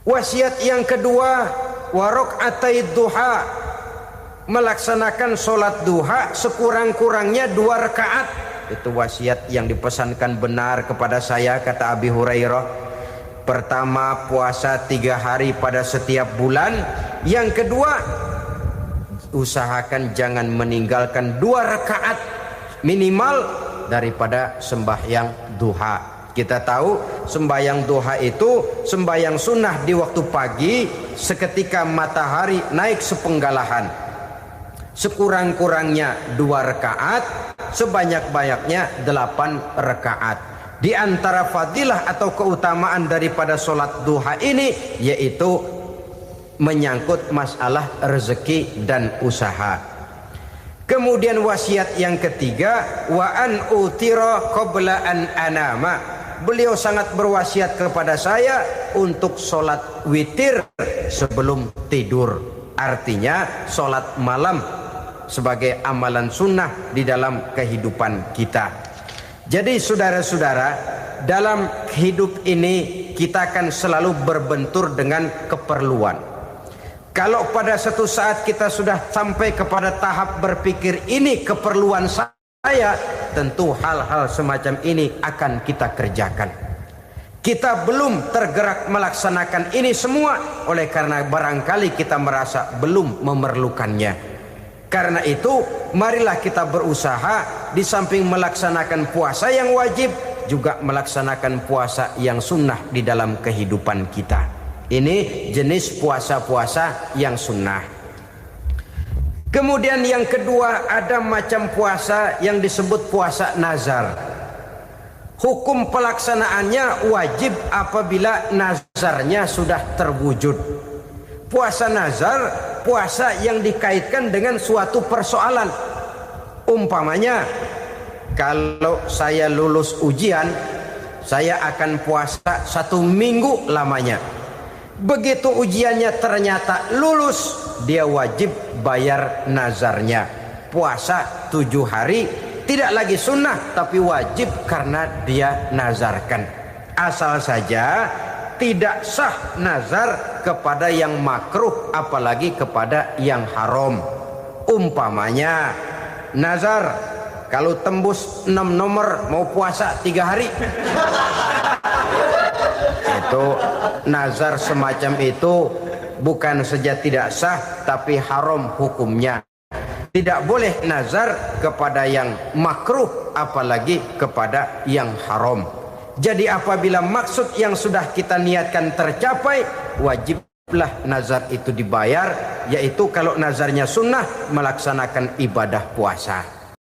Wasiat yang kedua, waraqatai duha, melaksanakan sholat duha sekurang-kurangnya 2 rakaat. Itu wasiat yang dipesankan benar kepada saya, kata Abi Hurairah. Pertama, puasa 3 hari pada setiap bulan. Yang kedua, usahakan jangan meninggalkan 2 rakaat minimal daripada sembahyang duha. Kita tahu sembahyang duha itu sembahyang sunnah di waktu pagi seketika matahari naik sepenggalahan. Sekurang-kurangnya 2 rakaat, sebanyak-banyaknya 8 rakaat. Di antara fadilah atau keutamaan daripada sholat duha ini yaitu menyangkut masalah rezeki dan usaha. Kemudian wasiat yang ketiga, wa an utira qabla an anama. Beliau sangat berwasiat kepada saya untuk sholat witir sebelum tidur. Artinya sholat malam sebagai amalan sunnah di dalam kehidupan kita. Jadi saudara-saudara, dalam hidup ini kita akan selalu berbentur dengan keperluan. Kalau pada satu saat kita sudah sampai kepada tahap berpikir ini keperluan saya, tentu hal-hal semacam ini akan kita kerjakan. Kita belum tergerak melaksanakan ini semua oleh karena barangkali kita merasa belum memerlukannya. Karena itu marilah kita berusaha di samping melaksanakan puasa yang wajib, juga melaksanakan puasa yang sunnah di dalam kehidupan kita. Ini jenis puasa-puasa yang sunnah. Kemudian yang kedua, ada macam puasa yang disebut puasa nazar. Hukum pelaksanaannya wajib apabila nazarnya sudah terwujud. Puasa nazar, puasa yang dikaitkan dengan suatu persoalan. Umpamanya, kalau saya lulus ujian, saya akan puasa 1 minggu lamanya. Begitu ujiannya ternyata lulus, dia wajib bayar nazarnya. Puasa 7 hari, tidak lagi sunnah tapi wajib karena dia nazarkan. Asal saja tidak sah nazar kepada yang makruh, apalagi kepada yang haram. Umpamanya nazar, kalau tembus 6 nomor mau puasa 3 hari. Itu nazar semacam itu bukan saja tidak sah tapi haram hukumnya. Tidak boleh nazar kepada yang makruh apalagi kepada yang haram. Jadi apabila maksud yang sudah kita niatkan tercapai, wajiblah nazar itu dibayar, yaitu kalau nazarnya sunnah melaksanakan ibadah puasa.